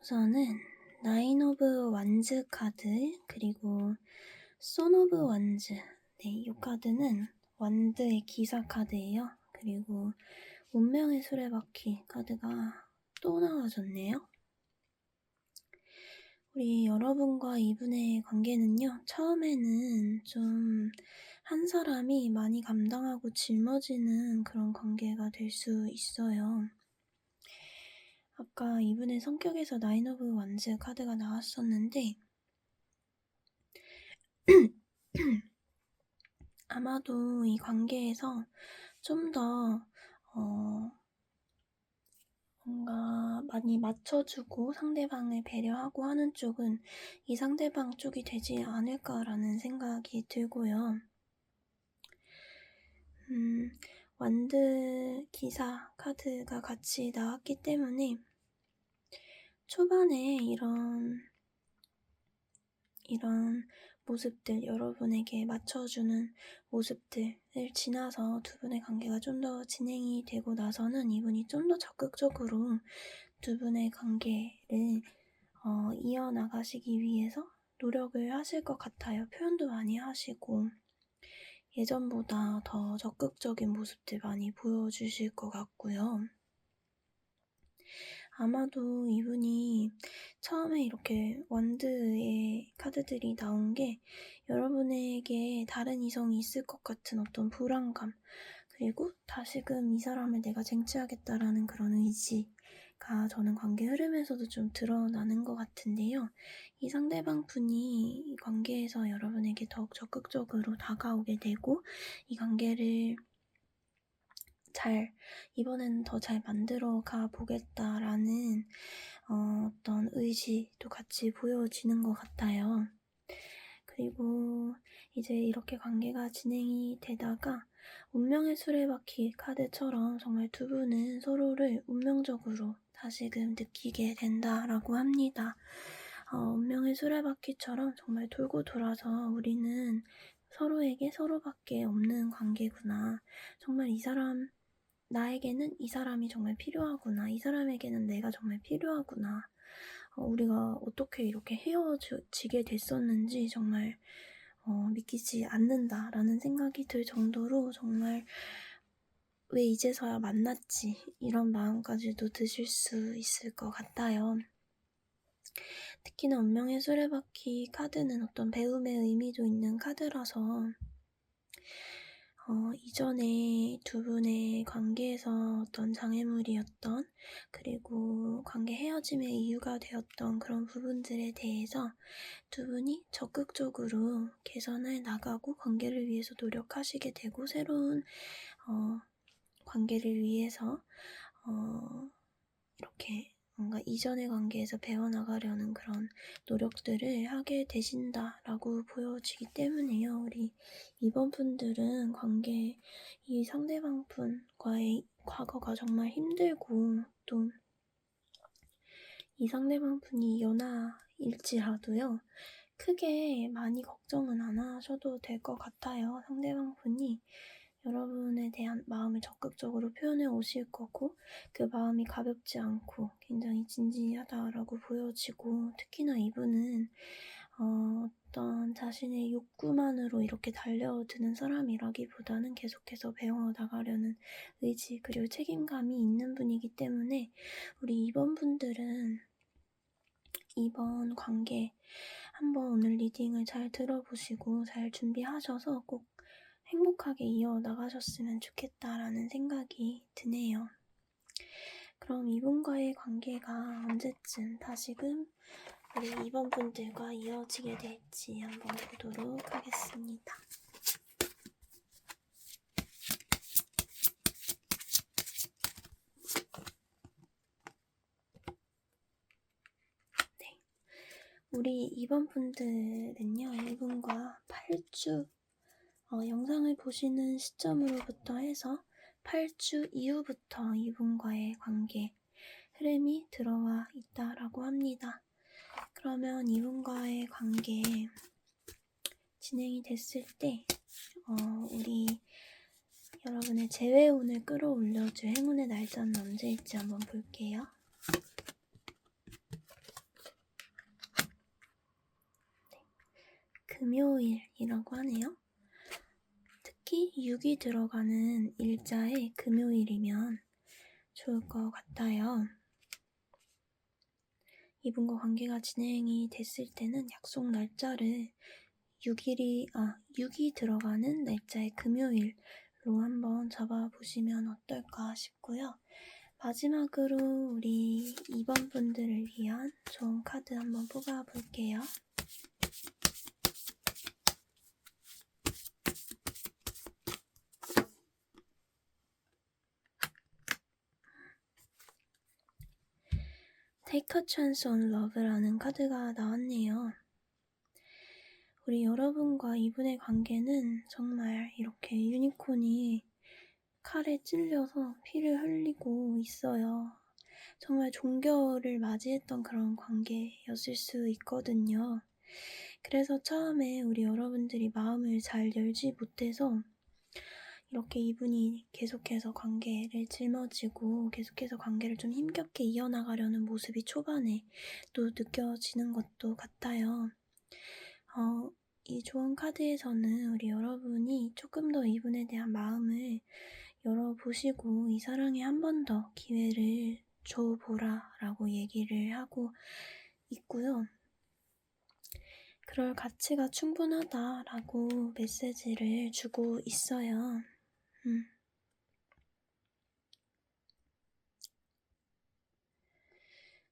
우선은 나인 오브 완즈 카드, 그리고 손 오브 완즈. 네, 이 카드는 완드의 기사 카드예요. 그리고 운명의 수레바퀴 카드가 또 나와줬네요. 우리 여러분과 이분의 관계는요, 처음에는 좀 한 사람이 많이 감당하고 짊어지는 그런 관계가 될 수 있어요. 아까 이분의 성격에서 나인 오브 완즈 카드가 나왔었는데 아마도 이 관계에서 좀 더 뭔가 많이 맞춰주고 상대방을 배려하고 하는 쪽은 이 상대방 쪽이 되지 않을까라는 생각이 들고요. 완드 기사 카드가 같이 나왔기 때문에 초반에 이런 모습들, 여러분에게 맞춰주는 모습들을 지나서 두 분의 관계가 좀 더 진행이 되고 나서는 이분이 좀 더 적극적으로 두 분의 관계를 이어나가시기 위해서 노력을 하실 것 같아요. 표현도 많이 하시고 예전보다 더 적극적인 모습들 많이 보여주실 것 같고요. 아마도 이분이 처음에 이렇게 완드의 카드들이 나온 게 여러분에게 다른 이성이 있을 것 같은 어떤 불안감, 그리고 다시금 이 사람을 내가 쟁취하겠다라는 그런 의지가 저는 관계 흐름에서도 좀 드러나는 것 같은데요. 이 상대방 분이 이 관계에서 여러분에게 더욱 적극적으로 다가오게 되고 이 관계를 이번에는 더 잘 만들어 가 보겠다라는 어떤 의지도 같이 보여지는 것 같아요. 그리고 이제 이렇게 관계가 진행이 되다가 운명의 수레바퀴 카드처럼 정말 두 분은 서로를 운명적으로 다시금 느끼게 된다라고 합니다. 운명의 수레바퀴처럼 정말 돌고 돌아서 우리는 서로에게 서로밖에 없는 관계구나. 정말 나에게는 이 사람이 정말 필요하구나. 이 사람에게는 내가 정말 필요하구나. 우리가 어떻게 이렇게 헤어지게 됐었는지 정말 믿기지 않는다라는 생각이 들 정도로 정말 왜 이제서야 만났지? 이런 마음까지도 드실 수 있을 것 같아요. 특히나 운명의 수레바퀴 카드는 어떤 배움의 의미도 있는 카드라서 이전에 두 분의 관계에서 어떤 장애물이었던, 그리고 관계 헤어짐의 이유가 되었던 그런 부분들에 대해서 두 분이 적극적으로 개선해 나가고 관계를 위해서 노력하시게 되고 새로운 관계를 위해서 이렇게 뭔가 이전의 관계에서 배워나가려는 그런 노력들을 하게 되신다라고 보여지기 때문에요. 우리 이번 분들은 이 상대방 분과의 과거가 정말 힘들고 또 이 상대방 분이 연하일지라도요. 크게 많이 걱정은 안 하셔도 될 것 같아요. 상대방 분이 여러분에 대한 마음을 적극적으로 표현해 오실 거고 그 마음이 가볍지 않고 굉장히 진지하다라고 보여지고 특히나 이분은 어떤 자신의 욕구만으로 이렇게 달려드는 사람이라기보다는 계속해서 배워나가려는 의지 그리고 책임감이 있는 분이기 때문에 우리 2번 분들은 이번 관계 한번 오늘 리딩을 잘 들어보시고 잘 준비하셔서 꼭 행복하게 이어나가셨으면 좋겠다라는 생각이 드네요. 그럼 이분과의 관계가 언제쯤 다시금 우리 2번 분들과 이어지게 될지 한번 보도록 하겠습니다. 네, 우리 2번 분들은요. 이분과 8주 영상을 보시는 시점으로부터 해서 8주 이후부터 이분과의 관계 흐름이 들어와 있다라고 합니다. 그러면 이분과의 관계 진행이 됐을 때 우리 여러분의 재회운을 끌어올려줄 행운의 날짜는 언제일지 한번 볼게요. 네, 금요일이라고 하네요. 특히 6이 들어가는 일자에 금요일이면 좋을 것 같아요. 이분과 관계가 진행이 됐을 때는 약속 날짜를 6이 들어가는 날짜의 금요일로 한번 잡아보시면 어떨까 싶고요. 마지막으로 우리 2번 분들을 위한 좋은 카드 한번 뽑아볼게요. Take a chance on love라는 카드가 나왔네요. 우리 여러분과 이분의 관계는 정말 이렇게 유니콘이 칼에 찔려서 피를 흘리고 있어요. 정말 종결을 맞이했던 그런 관계였을 수 있거든요. 그래서 처음에 우리 여러분들이 마음을 잘 열지 못해서 이렇게 이분이 계속해서 관계를 짊어지고 계속해서 관계를 좀 힘겹게 이어나가려는 모습이 초반에 또 느껴지는 것도 같아요. 이 좋은 카드에서는 우리 여러분이 조금 더 이분에 대한 마음을 열어보시고 이 사랑에 한 번 더 기회를 줘보라라고 얘기를 하고 있고요. 그럴 가치가 충분하다라고 메시지를 주고 있어요.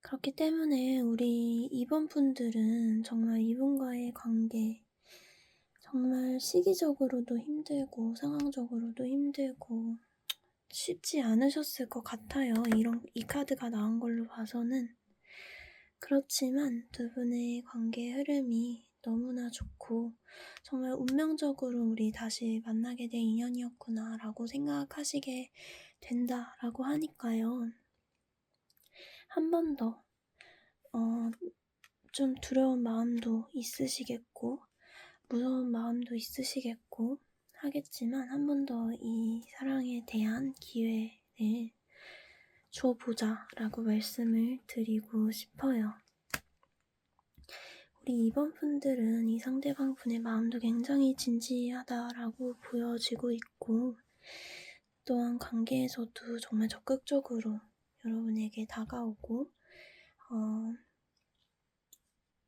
그렇기 때문에 우리 2번 분들은 정말 이분과의 관계 정말 시기적으로도 힘들고 상황적으로도 힘들고 쉽지 않으셨을 것 같아요. 이 카드가 나온 걸로 봐서는. 그렇지만 두 분의 관계 흐름이 너무나 좋고 정말 운명적으로 우리 다시 만나게 될 인연이었구나 라고 생각하시게 된다라고 하니까요. 한 번 더 좀 두려운 마음도 있으시겠고 무서운 마음도 있으시겠고 하겠지만 한 번 더 이 사랑에 대한 기회를 줘보자 라고 말씀을 드리고 싶어요. 우리 2번 분들은 이 상대방 분의 마음도 굉장히 진지하다라고 보여지고 있고 또한 관계에서도 정말 적극적으로 여러분에게 다가오고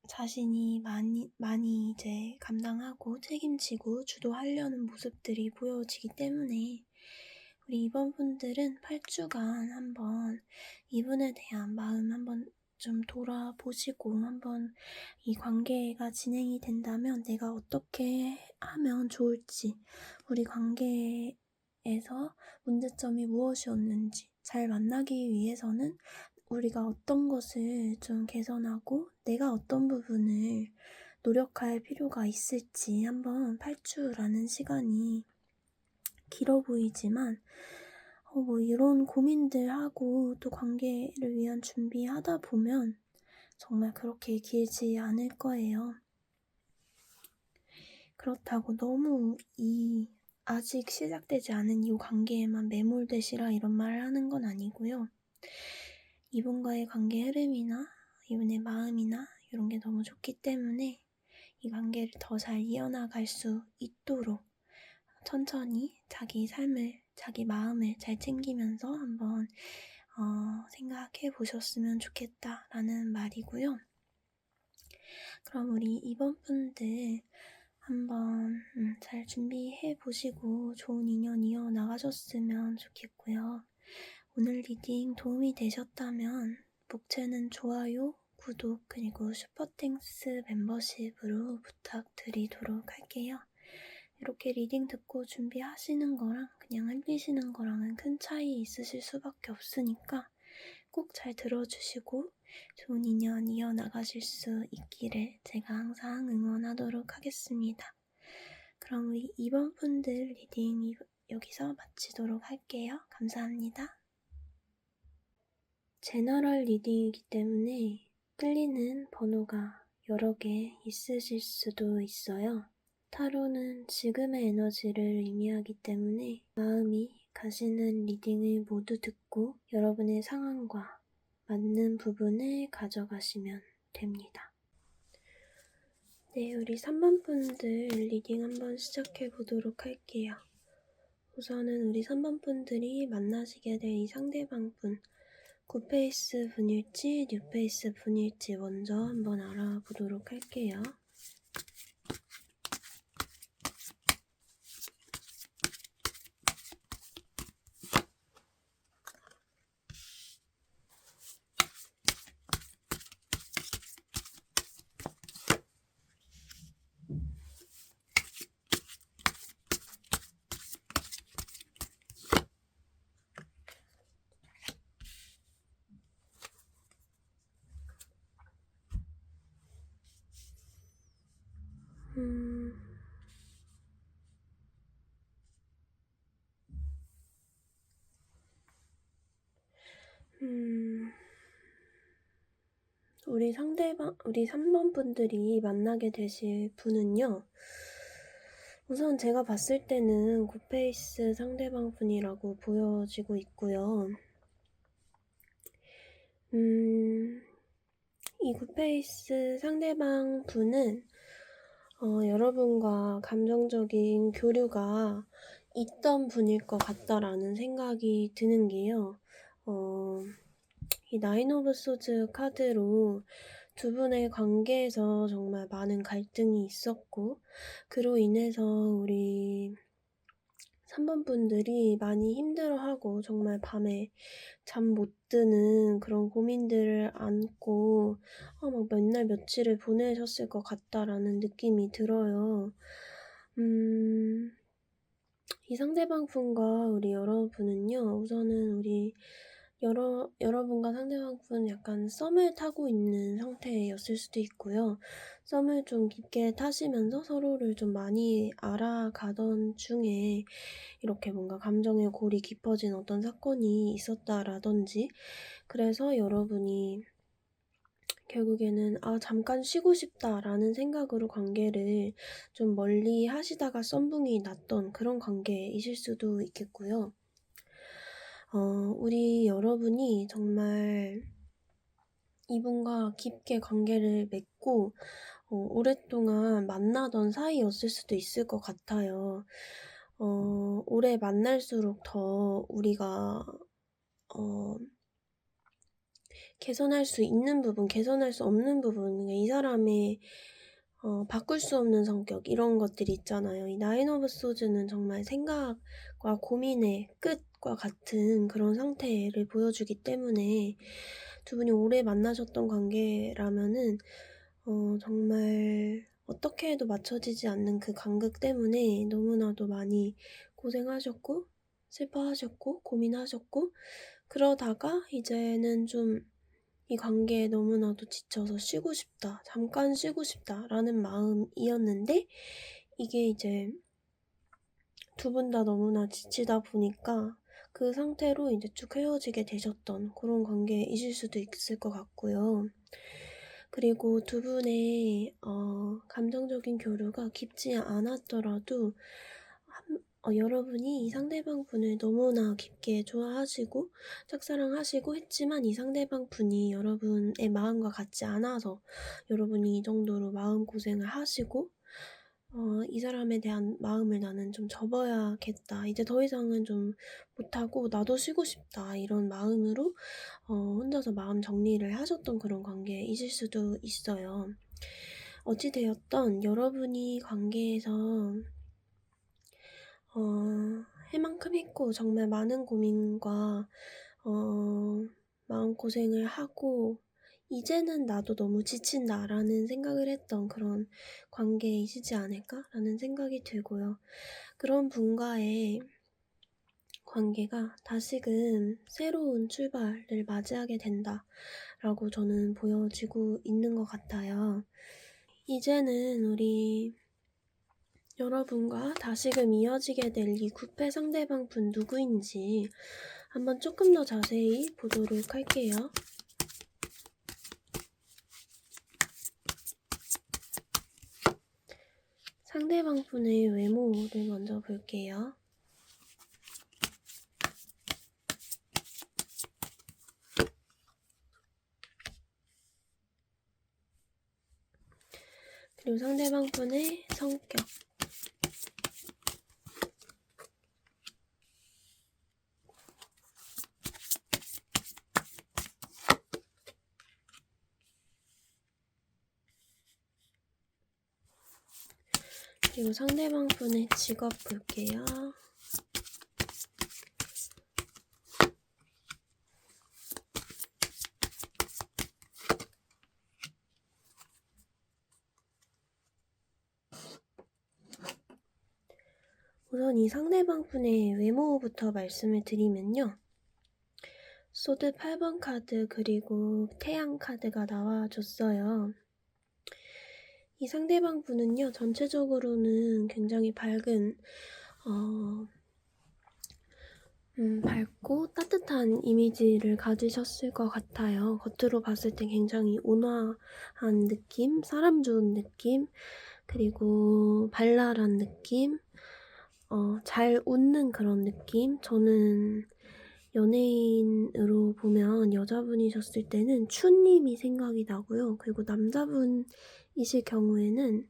자신이 많이 이제 감당하고 책임지고 주도하려는 모습들이 보여지기 때문에 우리 2번 분들은 8주간 한번 이분에 대한 마음 한번 좀 돌아보시고 한번 이 관계가 진행이 된다면 내가 어떻게 하면 좋을지 우리 관계에서 문제점이 무엇이었는지 잘 만나기 위해서는 우리가 어떤 것을 좀 개선하고 내가 어떤 부분을 노력할 필요가 있을지 한번 8주라는 시간이 길어 보이지만 뭐 이런 고민들하고 또 관계를 위한 준비하다 보면 정말 그렇게 길지 않을 거예요. 그렇다고 너무 아직 시작되지 않은 이 관계에만 매몰되시라 이런 말을 하는 건 아니고요. 이분과의 관계 흐름이나 이분의 마음이나 이런 게 너무 좋기 때문에 이 관계를 더 잘 이어나갈 수 있도록 천천히 자기 삶을, 자기 마음을 잘 챙기면서 한번 생각해 보셨으면 좋겠다라는 말이고요. 그럼 우리 이번 분들 한번 잘 준비해 보시고 좋은 인연 이어나가셨으면 좋겠고요. 오늘 리딩 도움이 되셨다면 목채는 좋아요, 구독, 그리고 슈퍼땡스 멤버십으로 부탁드리도록 할게요. 이렇게 리딩 듣고 준비하시는 거랑 그냥 흘리시는 거랑은 큰 차이 있으실 수밖에 없으니까 꼭 잘 들어주시고 좋은 인연 이어나가실 수 있기를 제가 항상 응원하도록 하겠습니다. 그럼 우리 이번 분들 리딩 여기서 마치도록 할게요. 감사합니다. 제너럴 리딩이기 때문에 끌리는 번호가 여러 개 있으실 수도 있어요. 타로는 지금의 에너지를 의미하기 때문에 마음이 가시는 리딩을 모두 듣고 여러분의 상황과 맞는 부분을 가져가시면 됩니다. 네, 우리 3번 분들 리딩 한번 시작해 보도록 할게요. 우선은 우리 3번 분들이 만나시게 될 이 상대방 분, 굿페이스 분일지 뉴페이스 분일지 먼저 한번 알아보도록 할게요. 우리 3번 분들이 만나게 되실 분은요. 우선 제가 봤을 때는 굿페이스 상대방 분이라고 보여지고 있고요. 이 굿페이스 상대방 분은 여러분과 감정적인 교류가 있던 분일 것 같다라는 생각이 드는 게요. 이 나인 오브 소즈 카드로 두 분의 관계에서 정말 많은 갈등이 있었고 그로 인해서 우리 3번 분들이 많이 힘들어하고 정말 밤에 잠 못 드는 그런 고민들을 안고 막 몇 날 며칠을 보내셨을 것 같다라는 느낌이 들어요. 이 상대방 분과 우리 여러분은요, 우선은 우리 여러분과 상대방 분 약간 썸을 타고 있는 상태였을 수도 있고요. 썸을 좀 깊게 타시면서 서로를 좀 많이 알아가던 중에 이렇게 뭔가 감정의 골이 깊어진 어떤 사건이 있었다라든지 그래서 여러분이 결국에는 잠깐 쉬고 싶다라는 생각으로 관계를 좀 멀리 하시다가 썸붕이 났던 그런 관계이실 수도 있겠고요. 우리 여러분이 정말 이분과 깊게 관계를 맺고 오랫동안 만나던 사이였을 수도 있을 것 같아요. 오래 만날수록 더 우리가 개선할 수 있는 부분, 개선할 수 없는 부분, 이 사람의 바꿀 수 없는 성격 이런 것들이 있잖아요. 이 나인 오브 소즈는 정말 생각과 고민의 끝과 같은 그런 상태를 보여주기 때문에 두 분이 오래 만나셨던 관계라면은 정말 어떻게 해도 맞춰지지 않는 그 간극 때문에 너무나도 많이 고생하셨고 슬퍼하셨고 고민하셨고 그러다가 이제는 좀 이 관계에 너무나도 지쳐서 쉬고 싶다, 잠깐 쉬고 싶다라는 마음이었는데 이게 이제 두 분 다 너무나 지치다 보니까 그 상태로 이제 쭉 헤어지게 되셨던 그런 관계이실 수도 있을 것 같고요. 그리고 두 분의 감정적인 교류가 깊지 않았더라도 여러분이 이 상대방 분을 너무나 깊게 좋아하시고 짝사랑하시고 했지만 이 상대방 분이 여러분의 마음과 같지 않아서 여러분이 이 정도로 마음고생을 하시고 '이 사람에 대한 마음을 나는 좀 접어야겠다. 이제 더 이상은 좀 못하고 나도 쉬고 싶다.' 이런 마음으로 혼자서 마음 정리를 하셨던 그런 관계이실 수도 있어요. 어찌 되었든 여러분이 관계에서 해만큼 했고 정말 많은 고민과 마음고생을 하고 '이제는 나도 너무 지친다.'라는 생각을 했던 그런 관계이시지 않을까라는 생각이 들고요. 그런 분과의 관계가 다시금 새로운 출발을 맞이하게 된다라고 저는 보여지고 있는 것 같아요. 이제는 우리 여러분과 다시금 이어지게 될 이 구패 상대방 분 누구인지 한번 조금 더 자세히 보도록 할게요. 상대방 분의 외모를 먼저 볼게요. 그리고 상대방 분의 성격. 그리고 상대방 분의 직업 볼게요. 우선 이 상대방 분의 외모부터 말씀을 드리면요. 소드 8번 카드 그리고 태양 카드가 나와줬어요. 이 상대방 분은요. 전체적으로는 굉장히 밝고 따뜻한 이미지를 가지셨을 것 같아요. 겉으로 봤을 때 굉장히 온화한 느낌, 사람 좋은 느낌, 그리고 발랄한 느낌, 잘 웃는 그런 느낌. 저는 연예인으로 보면 여자분이셨을 때는 추님이 생각이 나고요. 그리고 남자분이실 경우에는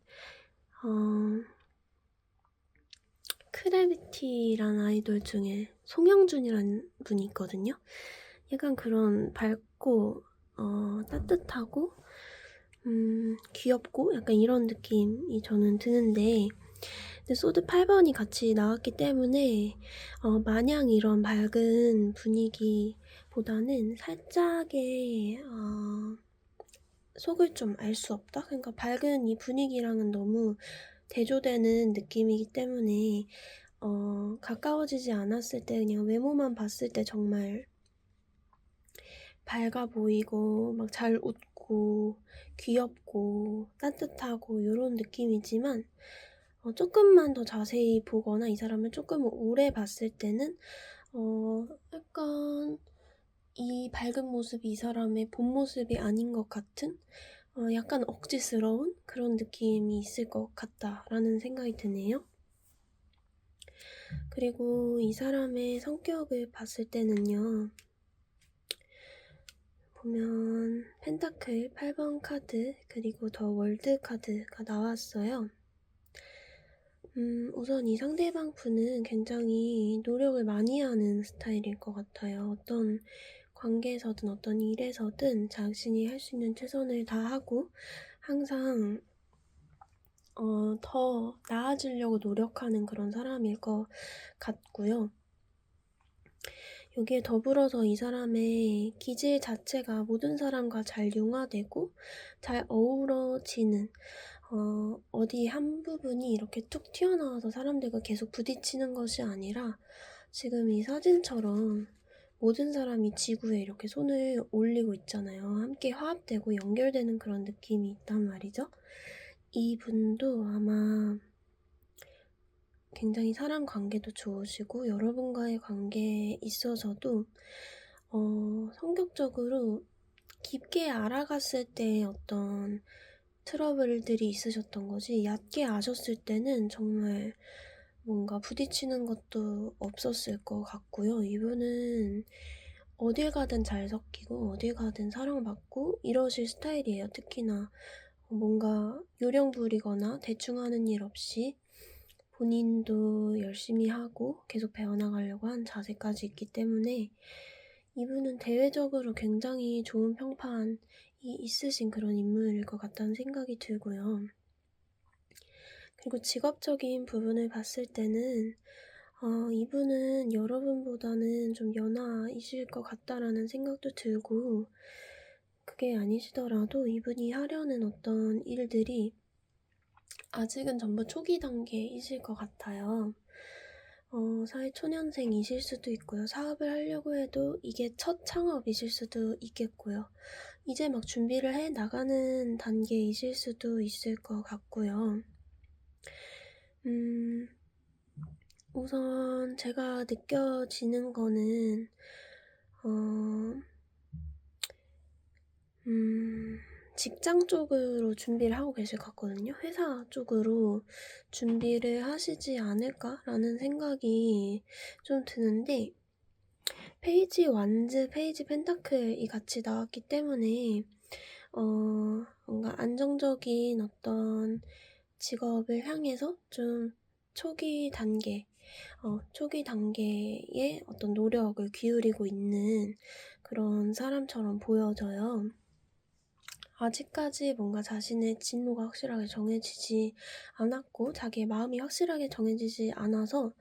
크래비티란 아이돌 중에 송영준이라는 분이 있거든요. 약간 그런 밝고 따뜻하고 귀엽고 약간 이런 느낌이 저는 드는데, 근데 소드 8번이 같이 나왔기 때문에 마냥 이런 밝은 분위기보다는 살짝의 속을 좀 알 수 없다? 그러니까 밝은 이 분위기랑은 너무 대조되는 느낌이기 때문에 가까워지지 않았을 때 그냥 외모만 봤을 때 정말 밝아 보이고 막 잘 웃고 귀엽고 따뜻하고 요런 느낌이지만 조금만 더 자세히 보거나 이 사람을 조금 오래 봤을 때는 약간 이 밝은 모습이 이 사람의 본 모습이 아닌 것 같은 약간 억지스러운 그런 느낌이 있을 것 같다라는 생각이 드네요. 그리고 이 사람의 성격을 봤을 때는요. 보면 펜타클 8번 카드 그리고 더 월드 카드가 나왔어요. 우선 이 상대방 분은 굉장히 노력을 많이 하는 스타일일 것 같아요. 어떤 관계에서든 어떤 일에서든 자신이 할 수 있는 최선을 다하고 항상 더 나아지려고 노력하는 그런 사람일 것 같고요. 여기에 더불어서 이 사람의 기질 자체가 모든 사람과 잘 융화되고 잘 어우러지는 어디 한 부분이 이렇게 툭 튀어나와서 사람들과 계속 부딪히는 것이 아니라 지금 이 사진처럼 모든 사람이 지구에 이렇게 손을 올리고 있잖아요. 함께 화합되고 연결되는 그런 느낌이 있단 말이죠. 이분도 아마 굉장히 사람 관계도 좋으시고 여러분과의 관계에 있어서도 성격적으로 깊게 알아갔을 때 어떤 트러블들이 있으셨던 거지, 얕게 아셨을 때는 정말 뭔가 부딪히는 것도 없었을 것 같고요. 이분은 어딜 가든 잘 섞이고 어딜 가든 사랑받고 이러실 스타일이에요. 특히나 뭔가 요령 부리거나 대충 하는 일 없이 본인도 열심히 하고 계속 배워나가려고 한 자세까지 있기 때문에 이분은 대외적으로 굉장히 좋은 평판이 있으신 그런 인물일 것 같다는 생각이 들고요. 그리고 직업적인 부분을 봤을 때는 이분은 여러분보다는 좀 연하이실 것 같다라는 생각도 들고, 그게 아니시더라도 이분이 하려는 어떤 일들이 아직은 전부 초기 단계이실 것 같아요. 사회초년생이실 수도 있고요. 사업을 하려고 해도 이게 첫 창업이실 수도 있겠고요. 이제 막 준비를 해 나가는 단계이실 수도 있을 것 같고요. 우선 제가 느껴지는 거는 직장 쪽으로 준비를 하고 계실 것 같거든요. 회사 쪽으로 준비를 하시지 않을까라는 생각이 좀 드는데, 페이지 완즈, 페이지 펜타클이 같이 나왔기 때문에 뭔가 안정적인 어떤 직업을 향해서 좀 초기 단계의 어떤 노력을 기울이고 있는 그런 사람처럼 보여져요. 아직까지 뭔가 자신의 진로가 확실하게 정해지지 않았고 자기의 마음이 확실하게 정해지지 않아서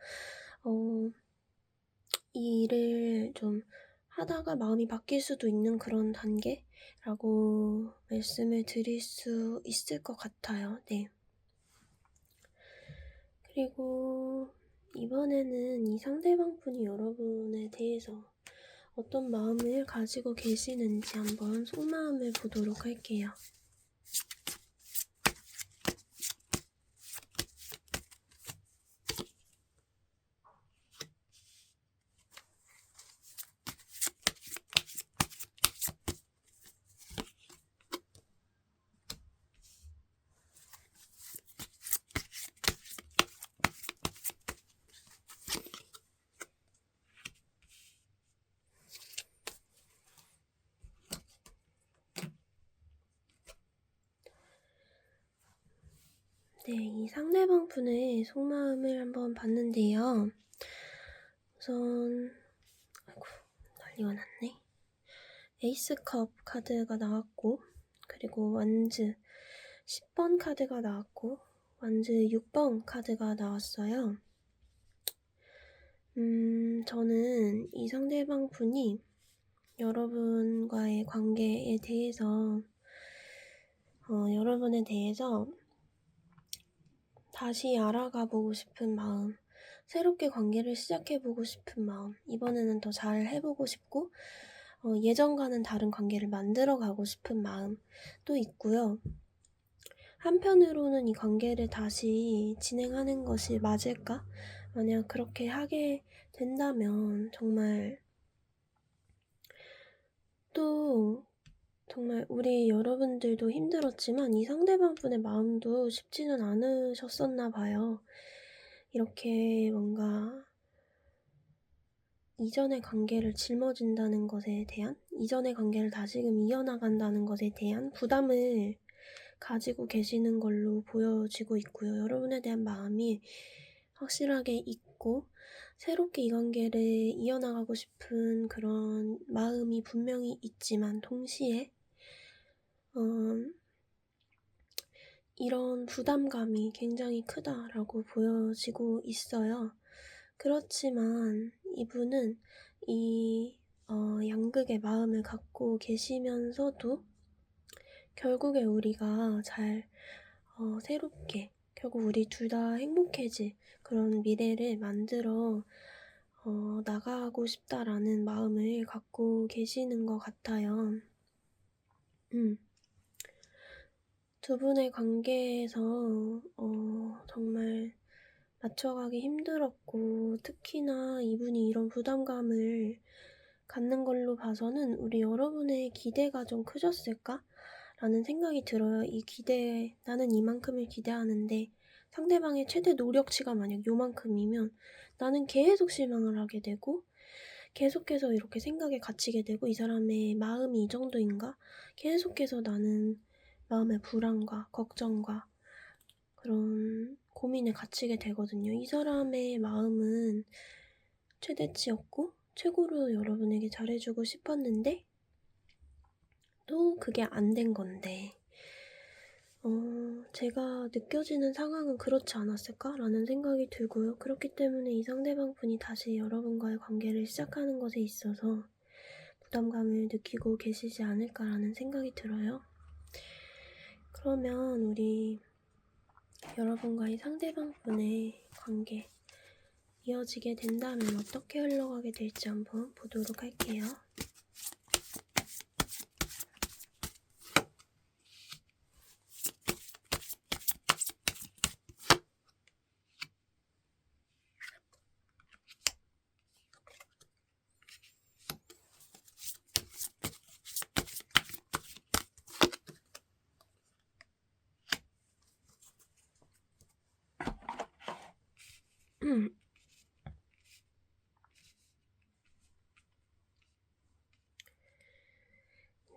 이 일을 좀 하다가 마음이 바뀔 수도 있는 그런 단계라고 말씀을 드릴 수 있을 것 같아요. 네. 그리고 이번에는 이 상대방 분이 여러분에 대해서 어떤 마음을 가지고 계시는지 한번 속마음을 보도록 할게요. 네, 이 상대방 분의 속마음을 한번 봤는데요. 우선 난리가 났네. 에이스컵 카드가 나왔고, 그리고 완즈 10번 카드가 나왔고, 완즈 6번 카드가 나왔어요. 저는 이 상대방 분이 여러분과의 관계에 대해서 여러분에 대해서 다시 알아가보고 싶은 마음, 새롭게 관계를 시작해보고 싶은 마음, 이번에는 더 잘 해보고 싶고 예전과는 다른 관계를 만들어가고 싶은 마음도 있고요. 한편으로는 이 관계를 다시 진행하는 것이 맞을까? 만약 그렇게 하게 된다면 정말 우리 여러분들도 힘들었지만 이 상대방 분의 마음도 쉽지는 않으셨었나 봐요. 이렇게 뭔가 이전의 관계를 짊어진다는 것에 대한, 이전의 관계를 다시금 이어나간다는 것에 대한 부담을 가지고 계시는 걸로 보여지고 있고요. 여러분에 대한 마음이 확실하게 있고 새롭게 이 관계를 이어나가고 싶은 그런 마음이 분명히 있지만 동시에 이런 부담감이 굉장히 크다라고 보여지고 있어요. 그렇지만 이분은 이 양극의 마음을 갖고 계시면서도 결국에 우리가 잘 새롭게 결국 우리 둘 다 행복해질 그런 미래를 만들어 나가고 싶다라는 마음을 갖고 계시는 것 같아요. 두 분의 관계에서 정말 맞춰가기 힘들었고, 특히나 이분이 이런 부담감을 갖는 걸로 봐서는 우리 여러분의 기대가 좀 크셨을까? 라는 생각이 들어요. 나는 이만큼을 기대하는데 상대방의 최대 노력치가 만약 요만큼이면 나는 계속 실망을 하게 되고 계속해서 이렇게 생각에 갇히게 되고 이 사람의 마음이 이 정도인가? 계속해서 나는 마음의 불안과 걱정과 그런 고민에 갇히게 되거든요. 이 사람의 마음은 최대치였고 최고로 여러분에게 잘해주고 싶었는데 또 그게 안 된 건데 제가 느껴지는 상황은 그렇지 않았을까라는 생각이 들고요. 그렇기 때문에 이 상대방 분이 다시 여러분과의 관계를 시작하는 것에 있어서 부담감을 느끼고 계시지 않을까라는 생각이 들어요. 그러면 우리 여러분과 이 상대방 분의 관계 이어지게 된다면 어떻게 흘러가게 될지 한번 보도록 할게요.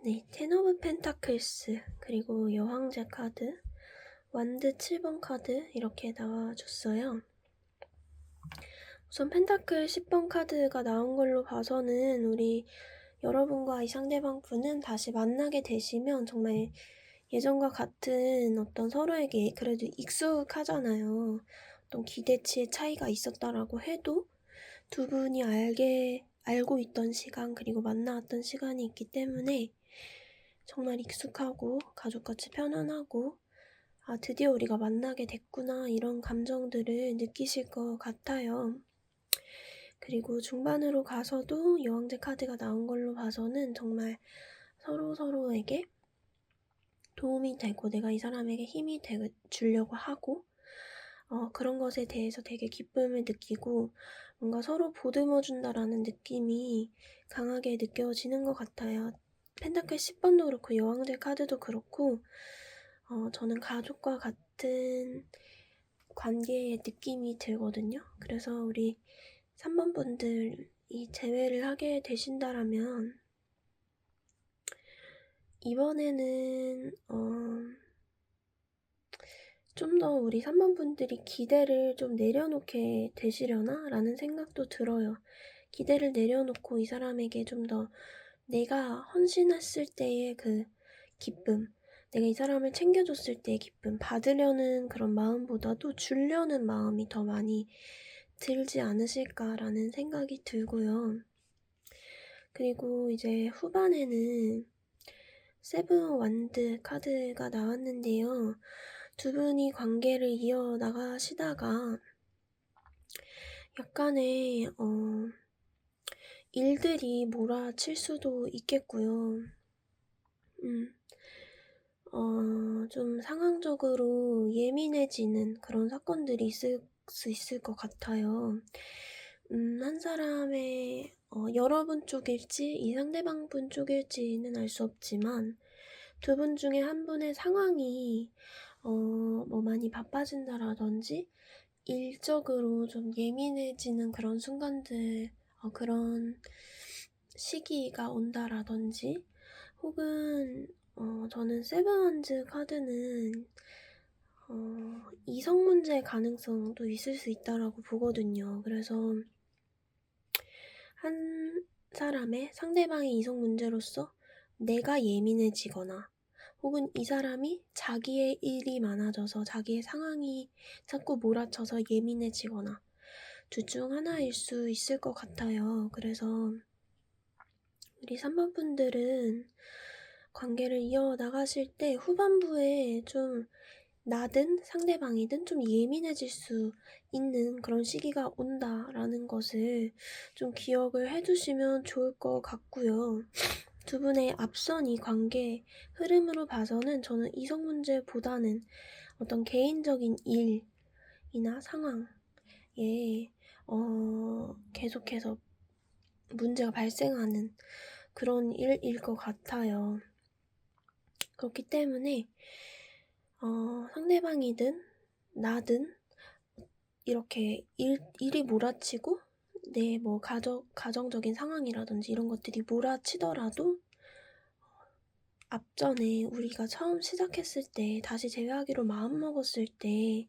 네, 텐 오브 펜타클스, 그리고 여왕제 카드, 완드 7번 카드 이렇게 나와줬어요. 우선 펜타클 10번 카드가 나온 걸로 봐서는 우리 여러분과 이 상대방 분은 다시 만나게 되시면 정말 예전과 같은 어떤 서로에게 그래도 익숙하잖아요. 어떤 기대치의 차이가 있었다라고 해도 두 분이 알고 있던 시간 그리고 만나왔던 시간이 있기 때문에 정말 익숙하고 가족같이 편안하고 드디어 우리가 만나게 됐구나 이런 감정들을 느끼실 것 같아요. 그리고 중반으로 가서도 여왕제 카드가 나온 걸로 봐서는 정말 서로에게 도움이 되고 내가 이 사람에게 힘이 주려고 하고 그런 것에 대해서 되게 기쁨을 느끼고 뭔가 서로 보듬어 준다라는 느낌이 강하게 느껴지는 것 같아요. 펜타클 10번도 그렇고 여왕제 카드도 그렇고 저는 가족과 같은 관계의 느낌이 들거든요. 그래서 우리 3번 분들이 재회를 하게 되신다라면 이번에는 좀 더 우리 3번 분들이 기대를 좀 내려놓게 되시려나? 라는 생각도 들어요. 기대를 내려놓고 이 사람에게 좀 더 내가 헌신했을 때의 그 기쁨, 내가 이 사람을 챙겨줬을 때의 기쁨, 받으려는 그런 마음보다도 주려는 마음이 더 많이 들지 않으실까라는 생각이 들고요. 그리고 이제 후반에는 세븐 완드 카드가 나왔는데요. 두 분이 관계를 이어나가시다가 약간의 일들이 몰아칠 수도 있겠고요. 좀 상황적으로 예민해지는 그런 사건들이 있을 수 있을 것 같아요. 한 사람의 여러분 쪽일지 이 상대방 분 쪽일지는 알 수 없지만 두 분 중에 한 분의 상황이 뭐 많이 바빠진다라든지 일적으로 좀 예민해지는 그런 순간들, 그런 시기가 온다라든지 혹은 저는 세븐원즈 카드는 이성 문제의 가능성도 있을 수 있다라고 보거든요. 그래서 한 사람의 상대방의 이성 문제로서 내가 예민해지거나 혹은 이 사람이 자기의 일이 많아져서 자기의 상황이 자꾸 몰아쳐서 예민해지거나 둘 중 하나일 수 있을 것 같아요. 그래서 우리 3번 분들은 관계를 이어나가실 때 후반부에 좀 나든 상대방이든 좀 예민해질 수 있는 그런 시기가 온다라는 것을 좀 기억을 해두시면 좋을 것 같고요. 두 분의 앞선 이 관계 흐름으로 봐서는 저는 이성 문제보다는 어떤 개인적인 일이나 상황 계속해서 문제가 발생하는 그런 일일 것 같아요. 그렇기 때문에 상대방이든 나든 이렇게 일이 몰아치고 내 뭐 가정적인 상황이라든지 이런 것들이 몰아치더라도 앞전에 우리가 처음 시작했을 때 다시 재회하기로 마음먹었을 때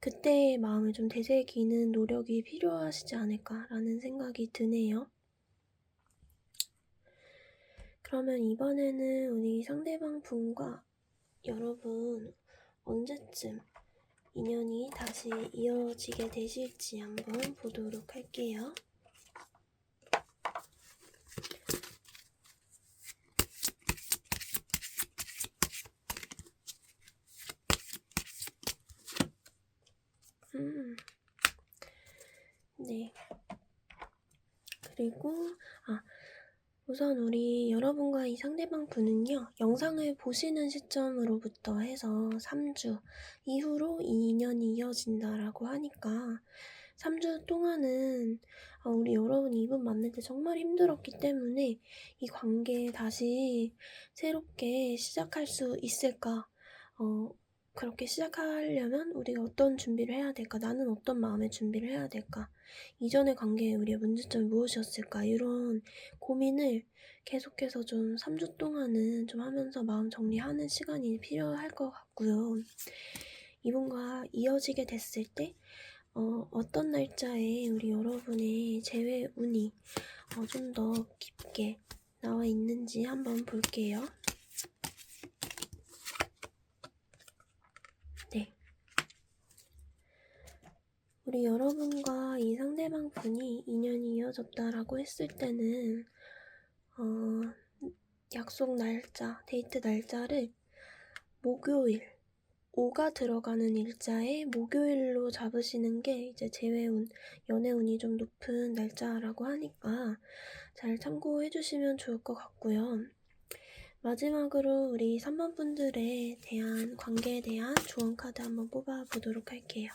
그때의 마음을 좀 되새기는 노력이 필요하시지 않을까라는 생각이 드네요. 그러면 이번에는 우리 상대방 분과 여러분 언제쯤 인연이 다시 이어지게 되실지 한번 보도록 할게요. 네. 그리고 우선 우리 여러분과 이 상대방 분은요, 영상을 보시는 시점으로부터 해서 3주 이후로 이 인연이 이어진다라고 하니까 3주 동안은 우리 여러분 이분 만날 때 정말 힘들었기 때문에 이 관계 다시 새롭게 시작할 수 있을까? 그렇게 시작하려면 우리가 어떤 준비를 해야 될까? 나는 어떤 마음의 준비를 해야 될까? 이전의 관계에 우리의 문제점이 무엇이었을까? 이런 고민을 계속해서 좀 3주 동안은 좀 하면서 마음 정리하는 시간이 필요할 것 같고요. 이분과 이어지게 됐을 때 어떤 날짜에 우리 여러분의 재회 운이 좀 더 깊게 나와 있는지 한번 볼게요. 네. 우리 여러분과 이 상대방 분이 인연이 이어졌다라고 했을 때는 약속 날짜, 데이트 날짜를 목요일, 5가 들어가는 일자에 목요일로 잡으시는 게 이제 재회운, 연애운이 좀 높은 날짜라고 하니까 잘 참고해 주시면 좋을 것 같고요. 마지막으로 우리 3번 분들에 대한 관계에 대한 조언 카드 한번 뽑아 보도록 할게요.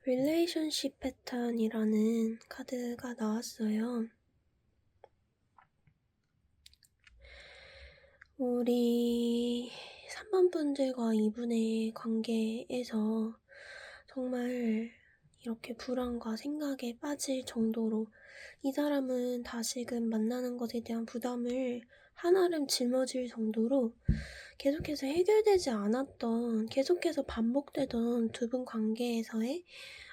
릴레이션십 패턴이라는 카드가 나왔어요. 우리 3번 분들과 이분의 관계에서 정말 이렇게 불안과 생각에 빠질 정도로 이 사람은 다시금 만나는 것에 대한 부담을 한아름 짊어질 정도로 계속해서 해결되지 않았던, 계속해서 반복되던 두 분 관계에서의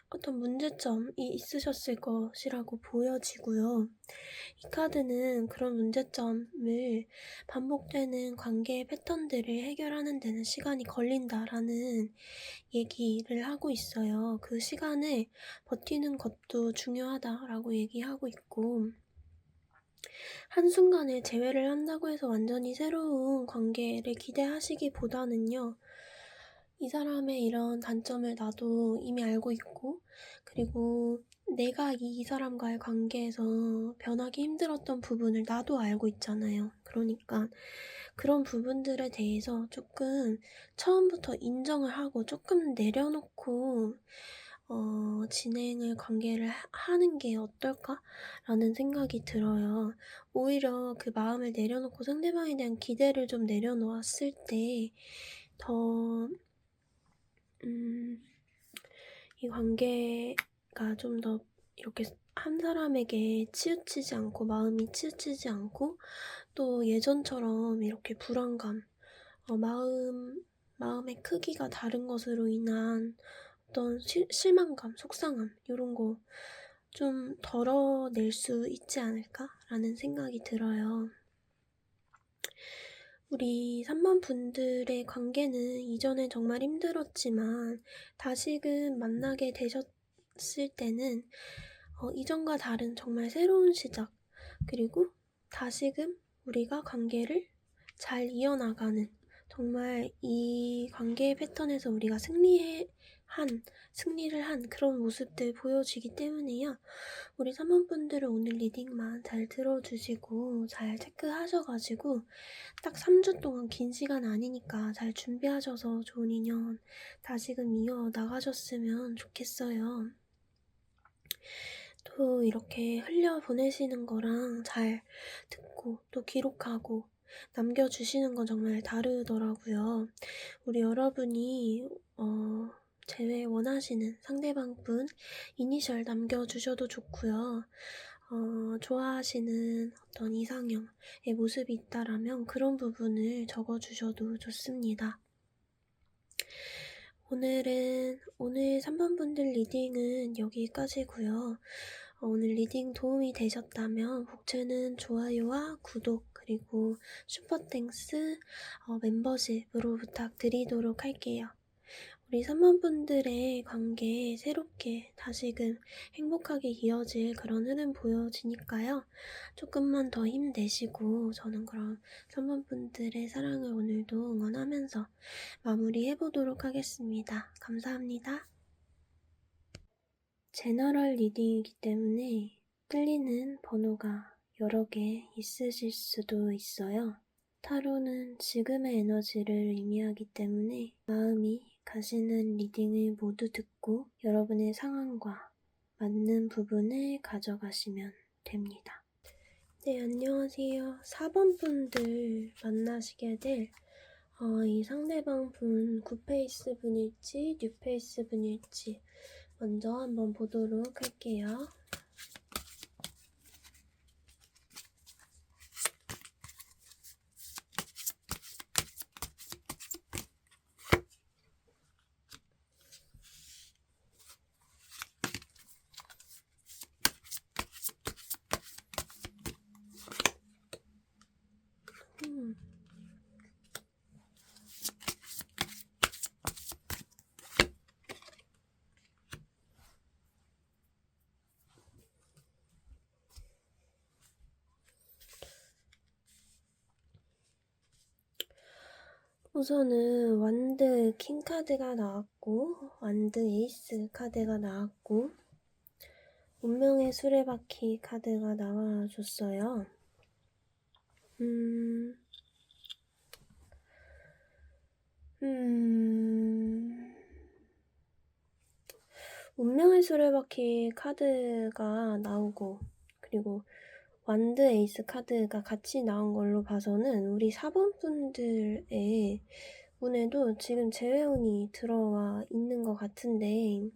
어떤 문제점이 있으셨을 것이라고 보여지고요. 이 카드는 그런 문제점을 반복되는 관계의 패턴들을 해결하는 데는 시간이 걸린다라는 얘기를 하고 있어요. 그 시간을 버티는 것도 중요하다라고 얘기하고 있고, 한순간에 재회를 한다고 해서 완전히 새로운 관계를 기대하시기보다는요, 이 사람의 이런 단점을 나도 이미 알고 있고, 그리고 내가 이 사람과의 관계에서 변하기 힘들었던 부분을 나도 알고 있잖아요. 그러니까 그런 부분들에 대해서 조금 처음부터 인정을 하고 조금 내려놓고 진행을 관계를 하는 게 어떨까라는 생각이 들어요. 오히려 그 마음을 내려놓고 상대방에 대한 기대를 좀 내려놓았을 때 더 이 관계가 좀 더 이렇게 한 사람에게 치우치지 않고 마음이 치우치지 않고 또 예전처럼 이렇게 불안감, 마음의 크기가 다른 것으로 인한 어떤 실망감, 속상함 이런 거 좀 덜어낼 수 있지 않을까라는 생각이 들어요. 우리 3번 분들의 관계는 이전에 정말 힘들었지만 다시금 만나게 되셨을 때는 이전과 다른 정말 새로운 시작, 그리고 다시금 우리가 관계를 잘 이어나가는, 정말 이 관계의 패턴에서 우리가 승리해 승리를 한 그런 모습들 보여지기 때문에요. 우리 3번분들은 오늘 리딩만 잘 들어주시고 잘 체크하셔가지고 딱 3주 동안 긴 시간 아니니까 잘 준비하셔서 좋은 인연 다시금 이어나가셨으면 좋겠어요. 또 이렇게 흘려보내시는 거랑 잘 듣고 또 기록하고 남겨주시는 건 정말 다르더라고요. 우리 여러분이 제외 원하시는 상대방분 이니셜 남겨주셔도 좋고요. 좋아하시는 어떤 이상형의 모습이 있다라면 그런 부분을 적어주셔도 좋습니다. 오늘 3번분들 리딩은 여기까지고요. 오늘 리딩 도움이 되셨다면 복채는 좋아요와 구독 그리고 슈퍼땡스 멤버십으로 부탁드리도록 할게요. 우리 3번분들의 관계 새롭게 다시금 행복하게 이어질 그런 흐름 보여지니까요. 조금만 더 힘내시고 저는 그럼 3번분들의 사랑을 오늘도 응원하면서 마무리해보도록 하겠습니다. 감사합니다. 제너럴 리딩이기 때문에 끌리는 번호가 여러 개 있으실 수도 있어요. 타로는 지금의 에너지를 의미하기 때문에 마음이 가시는 리딩을 모두 듣고 여러분의 상황과 맞는 부분을 가져가시면 됩니다. 네, 안녕하세요. 4번분들 만나시게 될 이 상대방 분 굿페이스 분일지 뉴페이스 분일지 먼저 한번 보도록 할게요. 우선은 완드 킹 카드가 나왔고 완드 에이스 카드가 나왔고 운명의 수레바퀴 카드가 나와줬어요. 운명의 수레바퀴 카드가 나오고 그리고 완드 에이스 카드가 같이 나온 걸로 봐서는 우리 4번분들의 운에도 지금 재회운이 들어와 있는 것 같은데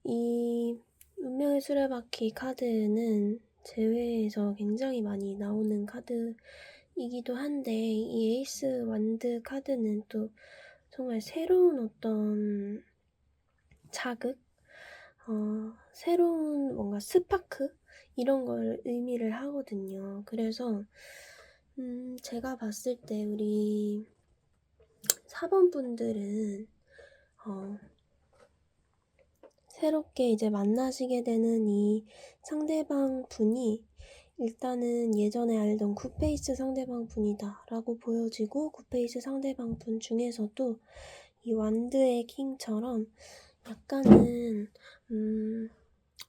이 운명의 수레바퀴 카드는 재회에서 굉장히 많이 나오는 카드이기도 한데 이 에이스 완드 카드는 또 정말 새로운 어떤 자극? 새로운 뭔가 스파크? 이런 걸 의미를 하거든요. 그래서 제가 봤을 때 우리 4번분들은 새롭게 이제 만나시게 되는 이 상대방 분이 일단은 예전에 알던 굿페이스 상대방 분이다 라고 보여지고 굿페이스 상대방 분 중에서도 이 완드의 킹처럼 약간은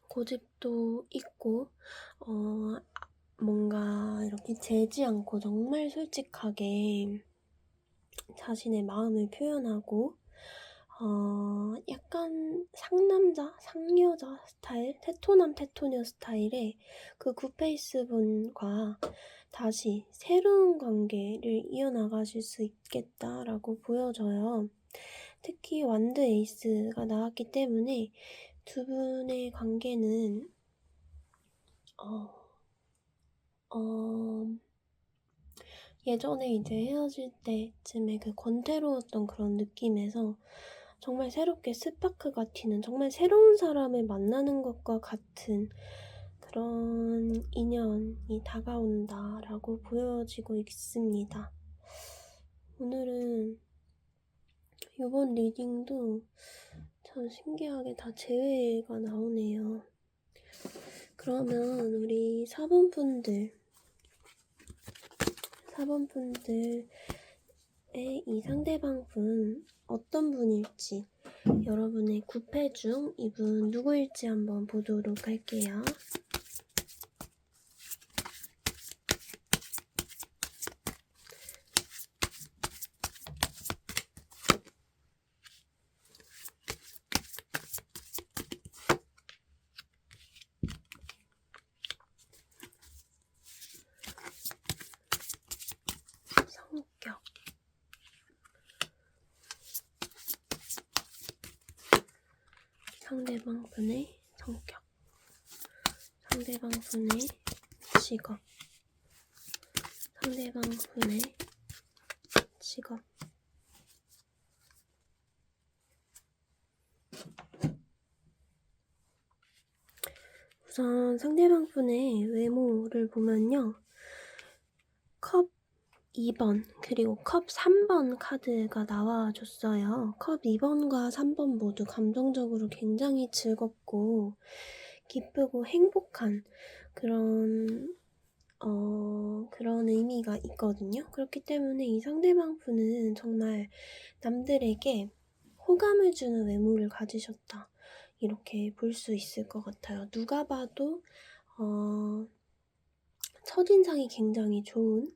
고집도 있고 뭔가 이렇게 재지 않고 정말 솔직하게 자신의 마음을 표현하고 약간 상남자, 상여자 스타일, 테토남, 테토녀 스타일의 그 굿페이스 분과 다시 새로운 관계를 이어나가실 수 있겠다라고 보여져요. 특히 완드 에이스가 나왔기 때문에 두 분의 관계는 예전에 이제 헤어질 때쯤에 그 권태로웠던 그런 느낌에서 정말 새롭게 스파크가 튀는 정말 새로운 사람을 만나는 것과 같은 그런 인연이 다가온다라고 보여지고 있습니다. 오늘은 이번 리딩도 참 신기하게 다 재회가 나오네요. 그러면 우리 4번분들의 이 상대방 분 어떤 분일지, 여러분의 9패 중 이분 누구일지 한번 보도록 할게요. 성격. 상대방 분의 성격. 상대방 분의 직업. 상대방 분의 직업. 우선 상대방 분의 외모를 보면요. 컵 2번 그리고 컵 3번 카드가 나와줬어요. 컵 2번과 3번 모두 감정적으로 굉장히 즐겁고 기쁘고 행복한 그런 의미가 있거든요. 그렇기 때문에 이 상대방 분은 정말 남들에게 호감을 주는 외모를 가지셨다. 이렇게 볼 수 있을 것 같아요. 누가 봐도 첫인상이 굉장히 좋은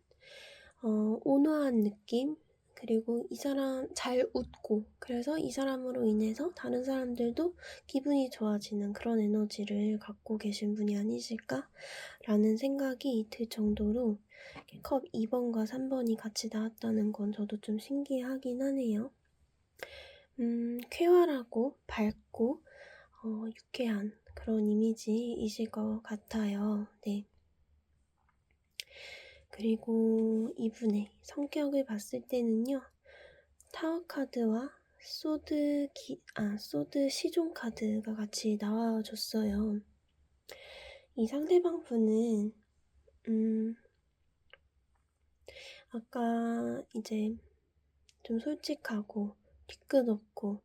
온화한 느낌, 그리고 이 사람 잘 웃고, 그래서 이 사람으로 인해서 다른 사람들도 기분이 좋아지는 그런 에너지를 갖고 계신 분이 아니실까라는 생각이 들 정도로 컵 2번과 3번이 같이 나왔다는 건 저도 좀 신기하긴 하네요. 쾌활하고 밝고 유쾌한 그런 이미지이실 것 같아요. 네. 그리고 이분의 성격을 봤을 때는요. 타워 카드와 소드 시종 카드가 같이 나와줬어요. 이 상대방 분은 아까 이제 좀 솔직하고 뒤끝 없고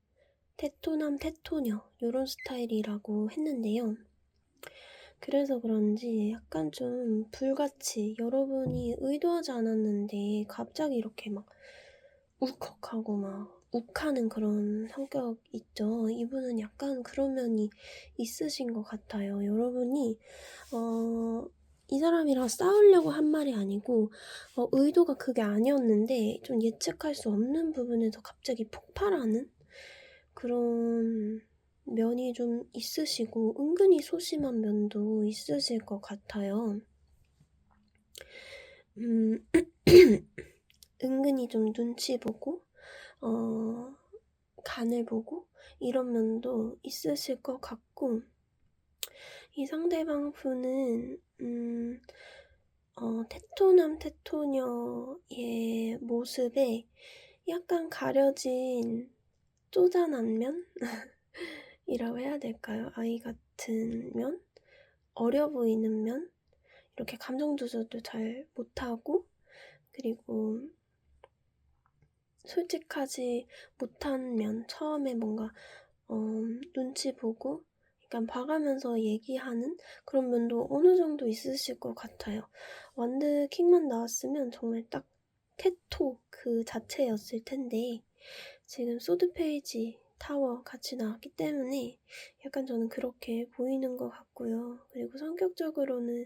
테토남 테토녀 요런 스타일이라고 했는데요. 그래서 그런지 약간 좀 불같이 여러분이 의도하지 않았는데 갑자기 이렇게 막 울컥하고 막 욱하는 그런 성격 있죠. 이분은 약간 그런 면이 있으신 것 같아요. 여러분이 이 사람이랑 싸우려고 한 말이 아니고 의도가 그게 아니었는데 좀 예측할 수 없는 부분에서 갑자기 폭발하는 그런 면이 좀 있으시고 은근히 소심한 면도 있으실 것 같아요. 은근히 좀 눈치 보고 간을 보고 이런 면도 있으실 것 같고, 이 상대방 분은 테토남 테토녀의 모습에 약간 가려진 쪼잔한 면? 이라고 해야 될까요? 아이 같은 면? 어려 보이는 면? 이렇게 감정 조절도 잘 못하고, 그리고 솔직하지 못한 면, 처음에 뭔가 눈치 보고 약간 봐가면서 얘기하는 그런 면도 어느 정도 있으실 것 같아요. 완드 킹만 나왔으면 정말 딱 테토 그 자체였을 텐데 지금 소드 페이지 타워 같이 나왔기 때문에 약간 저는 그렇게 보이는 것 같고요. 그리고 성격적으로는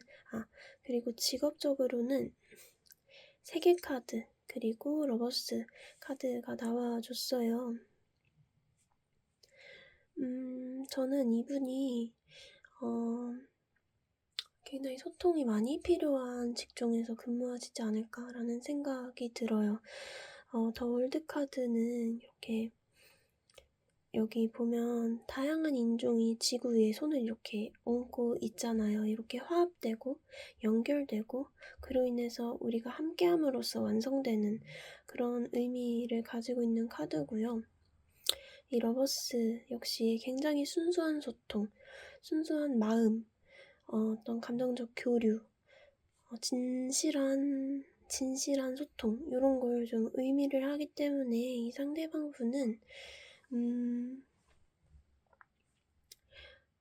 그리고 직업적으로는 세계 카드 그리고 러버스 카드가 나와줬어요. 저는 이분이 굉장히 소통이 많이 필요한 직종에서 근무하시지 않을까라는 생각이 들어요. 더 월드 카드는 이렇게 여기 보면 다양한 인종이 지구 위에 손을 이렇게 얹고 있잖아요. 이렇게 화합되고 연결되고 그로 인해서 우리가 함께함으로써 완성되는 그런 의미를 가지고 있는 카드고요. 이 러버스 역시 굉장히 순수한 소통, 순수한 마음, 어떤 감정적 교류, 진실한 소통 이런 걸 좀 의미를 하기 때문에 이 상대방 분은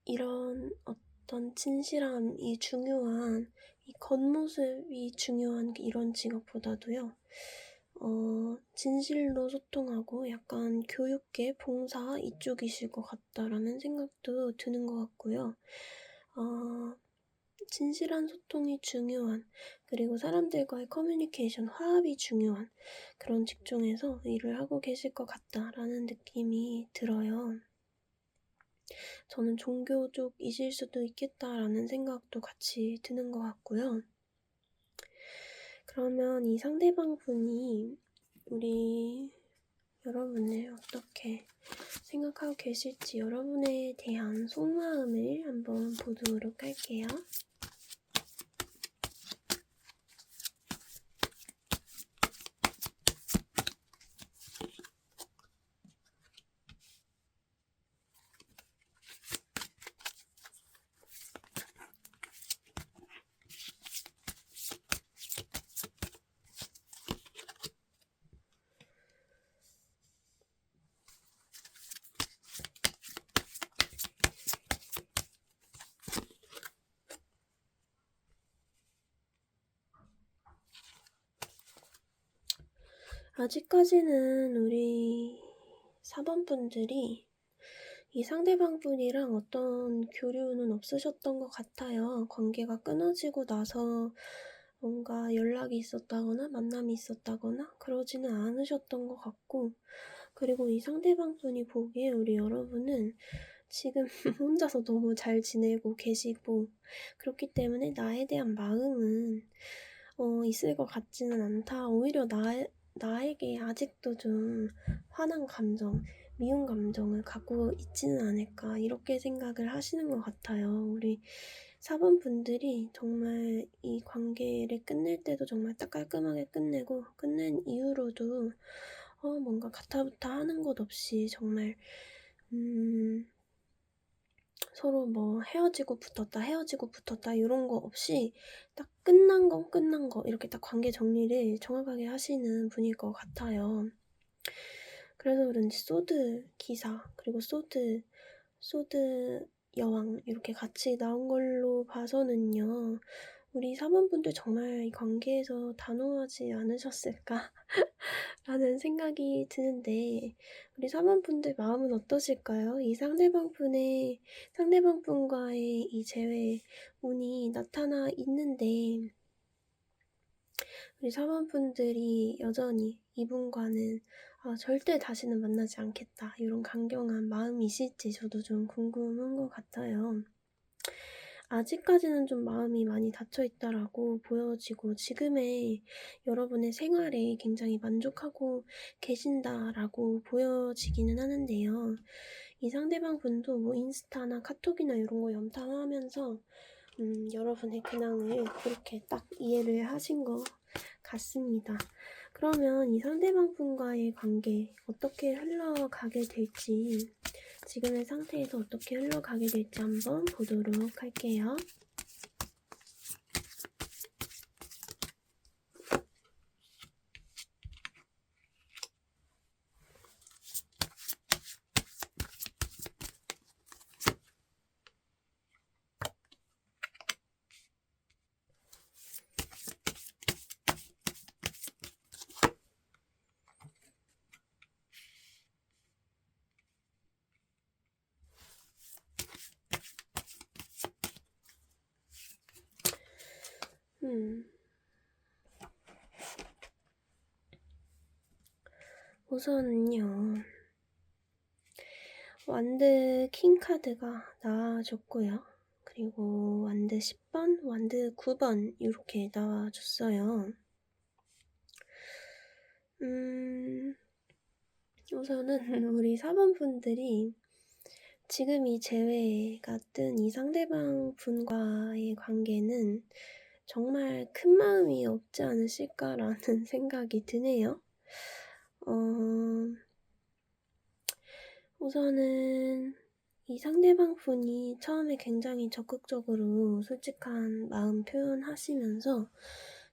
이런 어떤 진실함이 중요한 이 겉모습이 중요한 이런 직업보다도요. 진실로 소통하고 약간 교육계, 봉사 이쪽이실 것 같다라는 생각도 드는 것 같고요. 진실한 소통이 중요한, 그리고 사람들과의 커뮤니케이션, 화합이 중요한 그런 직종에서 일을 하고 계실 것 같다라는 느낌이 들어요. 저는 종교 쪽이실 수도 있겠다라는 생각도 같이 드는 것 같고요. 그러면 이 상대방 분이 우리 여러분을 어떻게 생각하고 계실지 여러분에 대한 속마음을 한번 보도록 할게요. 아직까지는 우리 4번 분들이 이 상대방 분이랑 어떤 교류는 없으셨던 것 같아요. 관계가 끊어지고 나서 뭔가 연락이 있었다거나 만남이 있었다거나 그러지는 않으셨던 것 같고, 그리고 이 상대방 분이 보기에 우리 여러분은 지금 혼자서 너무 잘 지내고 계시고, 그렇기 때문에 나에 대한 마음은 있을 것 같지는 않다. 오히려 나에게 아직도 좀 화난 감정, 미운 감정을 갖고 있지는 않을까, 이렇게 생각을 하시는 것 같아요. 우리 4번 분들이 정말 이 관계를 끝낼 때도 정말 딱 깔끔하게 끝내고, 끝낸 이후로도 뭔가 가타부타 하는 것 없이 정말 서로 뭐 헤어지고 붙었다 이런 거 없이 딱 끝난 건 끝난 거, 이렇게 딱 관계 정리를 정확하게 하시는 분일 것 같아요. 그래서 그런지 소드 기사, 그리고 소드 여왕 이렇게 같이 나온 걸로 봐서는요, 우리 4번 분들 정말 이 관계에서 단호하지 않으셨을까 라는 생각이 드는데, 우리 4번 분들 마음은 어떠실까요? 이 상대방 분과의 이 재회 운이 나타나 있는데, 우리 4번 분들이 여전히 이분과는 절대 다시는 만나지 않겠다, 이런 강경한 마음이실지 저도 좀 궁금한 것 같아요. 아직까지는 좀 마음이 많이 닫혀있다라고 보여지고, 지금의 여러분의 생활에 굉장히 만족하고 계신다라고 보여지기는 하는데요. 이 상대방 분도 뭐 인스타나 카톡이나 이런 거 염탐하면서 여러분의 근황을 그렇게 딱 이해를 하신 것 같습니다. 그러면 이 상대방 분과의 관계 어떻게 흘러가게 될지, 지금의 상태에서 어떻게 흘러가게 될지 한번 보도록 할게요. 우선은요, 완드 킹 카드가 나와줬고요. 그리고 완드 10번, 완드 9번 이렇게 나와줬어요. 우선은 우리 4번 분들이 지금 이 재회가 뜬 이 상대방 분과의 관계는 정말 큰 마음이 없지 않으실까라는 생각이 드네요. 우선은 이 상대방 분이 처음에 굉장히 적극적으로 솔직한 마음 표현하시면서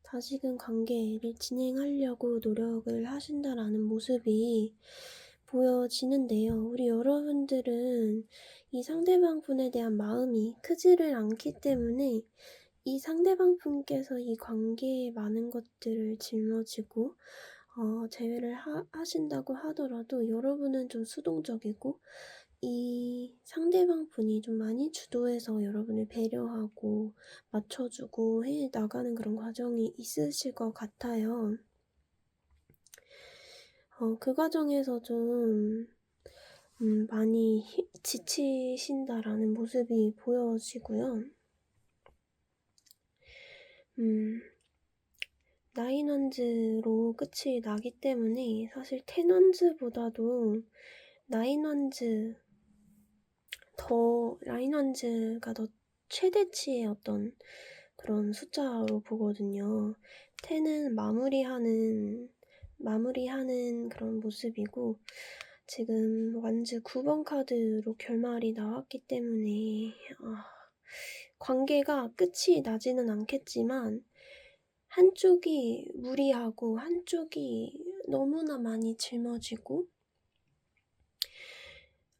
다시금 관계를 진행하려고 노력을 하신다라는 모습이 보여지는데요. 우리 여러분들은 이 상대방 분에 대한 마음이 크지를 않기 때문에 이 상대방 분께서 이 관계에 많은 것들을 짊어지고 제외를 하신다고 하더라도 여러분은 좀 수동적이고 이 상대방 분이 좀 많이 주도해서 여러분을 배려하고 맞춰주고 해 나가는 그런 과정이 있으실 것 같아요. 그 과정에서 좀 많이 지치신다라는 모습이 보여지고요. 나인원즈로 끝이 나기 때문에 사실 텐원즈보다도 나인원즈가 더 최대치의 어떤 그런 숫자로 보거든요. 텐은 마무리하는 그런 모습이고, 지금 완즈 9번 카드로 결말이 나왔기 때문에 관계가 끝이 나지는 않겠지만 한쪽이 무리하고 한쪽이 너무나 많이 짊어지고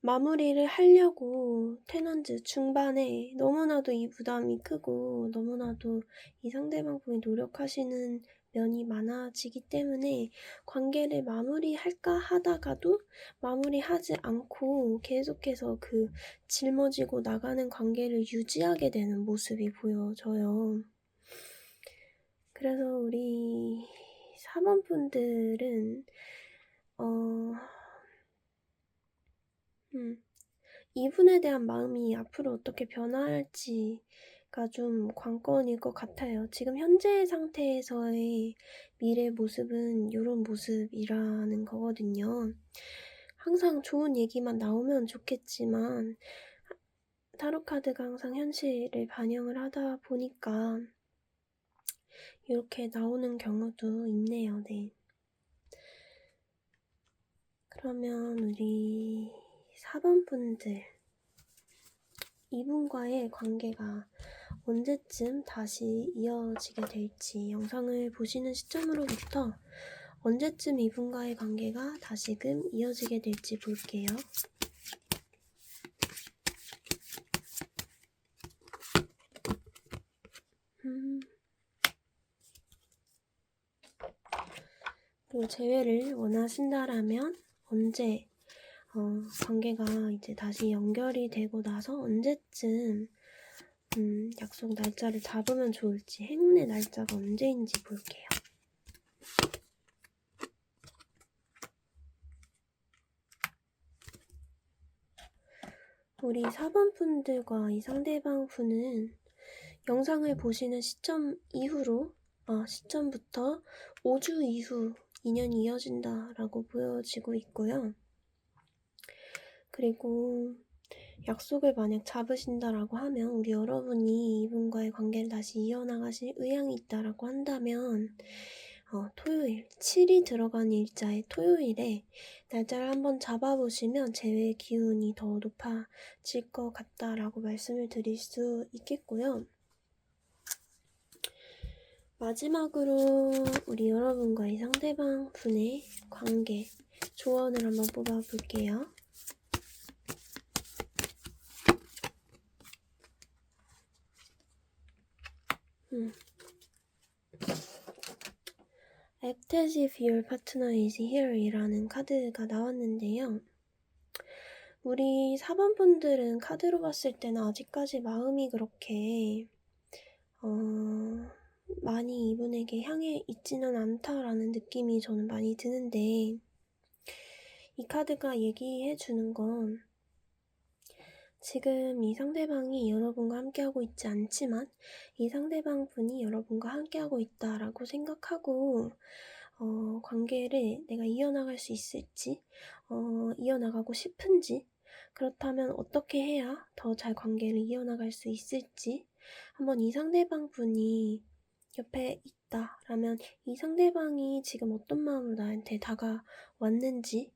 마무리를 하려고 테넌즈 중반에 너무나도 이 부담이 크고 너무나도 이 상대방 분이 노력하시는 면이 많아지기 때문에 관계를 마무리할까 하다가도 마무리하지 않고 계속해서 그 짊어지고 나가는 관계를 유지하게 되는 모습이 보여져요. 그래서 우리 4번 분들은 이분에 대한 마음이 앞으로 어떻게 변화할지가 좀 관건일 것 같아요. 지금 현재 상태에서의 미래 모습은 이런 모습이라는 거거든요. 항상 좋은 얘기만 나오면 좋겠지만 타로 카드가 항상 현실을 반영을 하다 보니까 이렇게 나오는 경우도 있네요. 네. 그러면 우리 4번 분들, 이분과의 관계가 언제쯤 다시 이어지게 될지, 영상을 보시는 시점으로부터 언제쯤 이분과의 관계가 다시금 이어지게 될지 볼게요. 또 재회를 원하신다라면 언제 관계가 이제 다시 연결이 되고 나서 언제쯤 약속 날짜를 잡으면 좋을지, 행운의 날짜가 언제인지 볼게요. 우리 4번 분들과 이 상대방 분은 영상을 보시는 시점부터 5주 이후 인연이 이어진다라고 보여지고 있고요. 그리고 약속을 만약 잡으신다라고 하면 우리 여러분이 이분과의 관계를 다시 이어나가실 의향이 있다라고 한다면 토요일, 7이 들어간 일자의 토요일에 날짜를 한번 잡아보시면 재회의 기운이 더 높아질 것 같다라고 말씀을 드릴 수 있겠고요. 마지막으로 우리 여러분과 이 상대방 분의 관계 조언을 한번 뽑아볼게요. Act as if your partner is here 이라는 카드가 나왔는데요. 우리 4번 분들은 카드로 봤을 때는 아직까지 마음이 그렇게 많이 이분에게 향해 있지는 않다라는 느낌이 저는 많이 드는데, 이 카드가 얘기해 주는 건 지금 이 상대방이 여러분과 함께하고 있지 않지만 이 상대방 분이 여러분과 함께하고 있다라고 생각하고 관계를 내가 이어나갈 수 있을지, 이어나가고 싶은지, 그렇다면 어떻게 해야 더 잘 관계를 이어나갈 수 있을지 한번 이 상대방 분이 옆에 있다라면 이 상대방이 지금 어떤 마음으로 나한테 다가왔는지,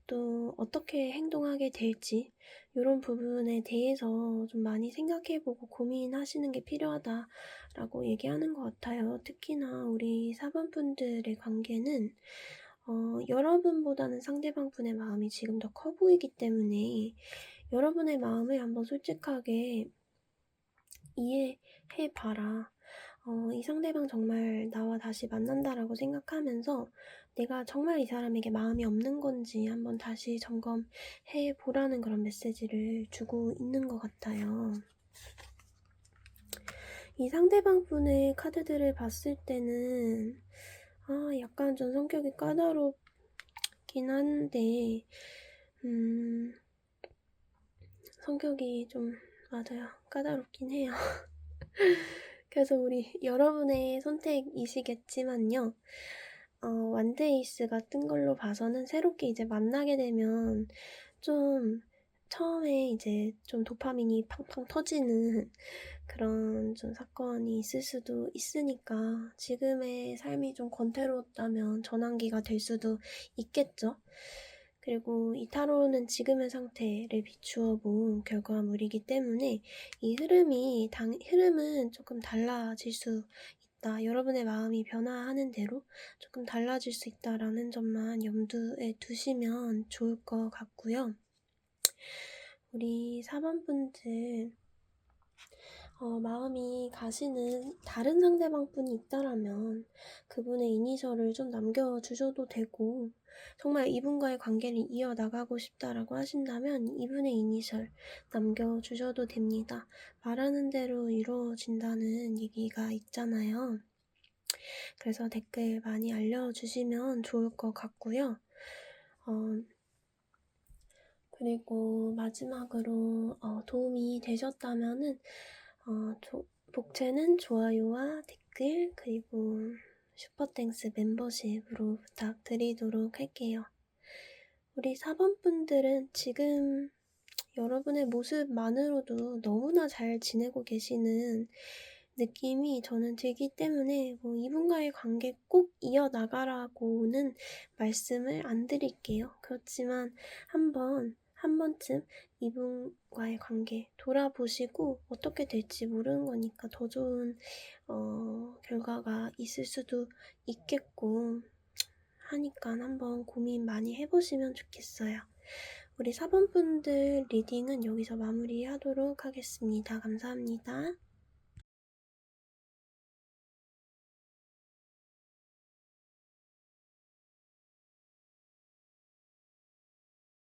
또 어떻게 행동하게 될지 이런 부분에 대해서 좀 많이 생각해보고 고민하시는 게 필요하다라고 얘기하는 것 같아요. 특히나 우리 4번 분들의 관계는 여러분보다는 상대방 분의 마음이 지금 더 커 보이기 때문에 여러분의 마음을 한번 솔직하게 이해해봐라. 이 상대방 정말 나와 다시 만난다라고 생각하면서 내가 정말 이 사람에게 마음이 없는 건지 한번 다시 점검해 보라는 그런 메시지를 주고 있는 것 같아요. 이 상대방 분의 카드들을 봤을 때는 약간 좀 성격이 까다롭긴 한데 성격이 좀 맞아요. 까다롭긴 해요. 그래서 우리 여러분의 선택이시겠지만요. 완드에이스가 뜬 걸로 봐서는 새롭게 이제 만나게 되면 좀 처음에 이제 좀 도파민이 팡팡 터지는 그런 좀 사건이 있을 수도 있으니까 지금의 삶이 좀 권태로웠다면 전환기가 될 수도 있겠죠. 그리고 이 타로는 지금의 상태를 비추어 본 결과물이기 때문에 이 흐름은 조금 달라질 수 있다. 여러분의 마음이 변화하는 대로 조금 달라질 수 있다라는 점만 염두에 두시면 좋을 것 같고요. 우리 4번 분들 마음이 가시는 다른 상대방분이 있다라면 그분의 이니셜을 좀 남겨주셔도 되고 정말 이분과의 관계를 이어나가고 싶다라고 하신다면 이분의 이니셜 남겨주셔도 됩니다. 말하는 대로 이루어진다는 얘기가 있잖아요. 그래서 댓글 많이 알려주시면 좋을 것 같고요. 그리고 마지막으로 도움이 되셨다면은 복채는 좋아요와 댓글 그리고 슈퍼땡스 멤버십으로 부탁드리도록 할게요. 우리 4번 분들은 지금 여러분의 모습만으로도 너무나 잘 지내고 계시는 느낌이 저는 들기 때문에 이분과의 관계 꼭 이어나가라고는 말씀을 안 드릴게요. 그렇지만 한 번쯤 이분과의 관계 돌아보시고 어떻게 될지 모르는 거니까 더 좋은 결과가 있을 수도 있겠고 하니까 한번 고민 많이 해보시면 좋겠어요. 우리 4번 분들 리딩은 여기서 마무리하도록 하겠습니다. 감사합니다.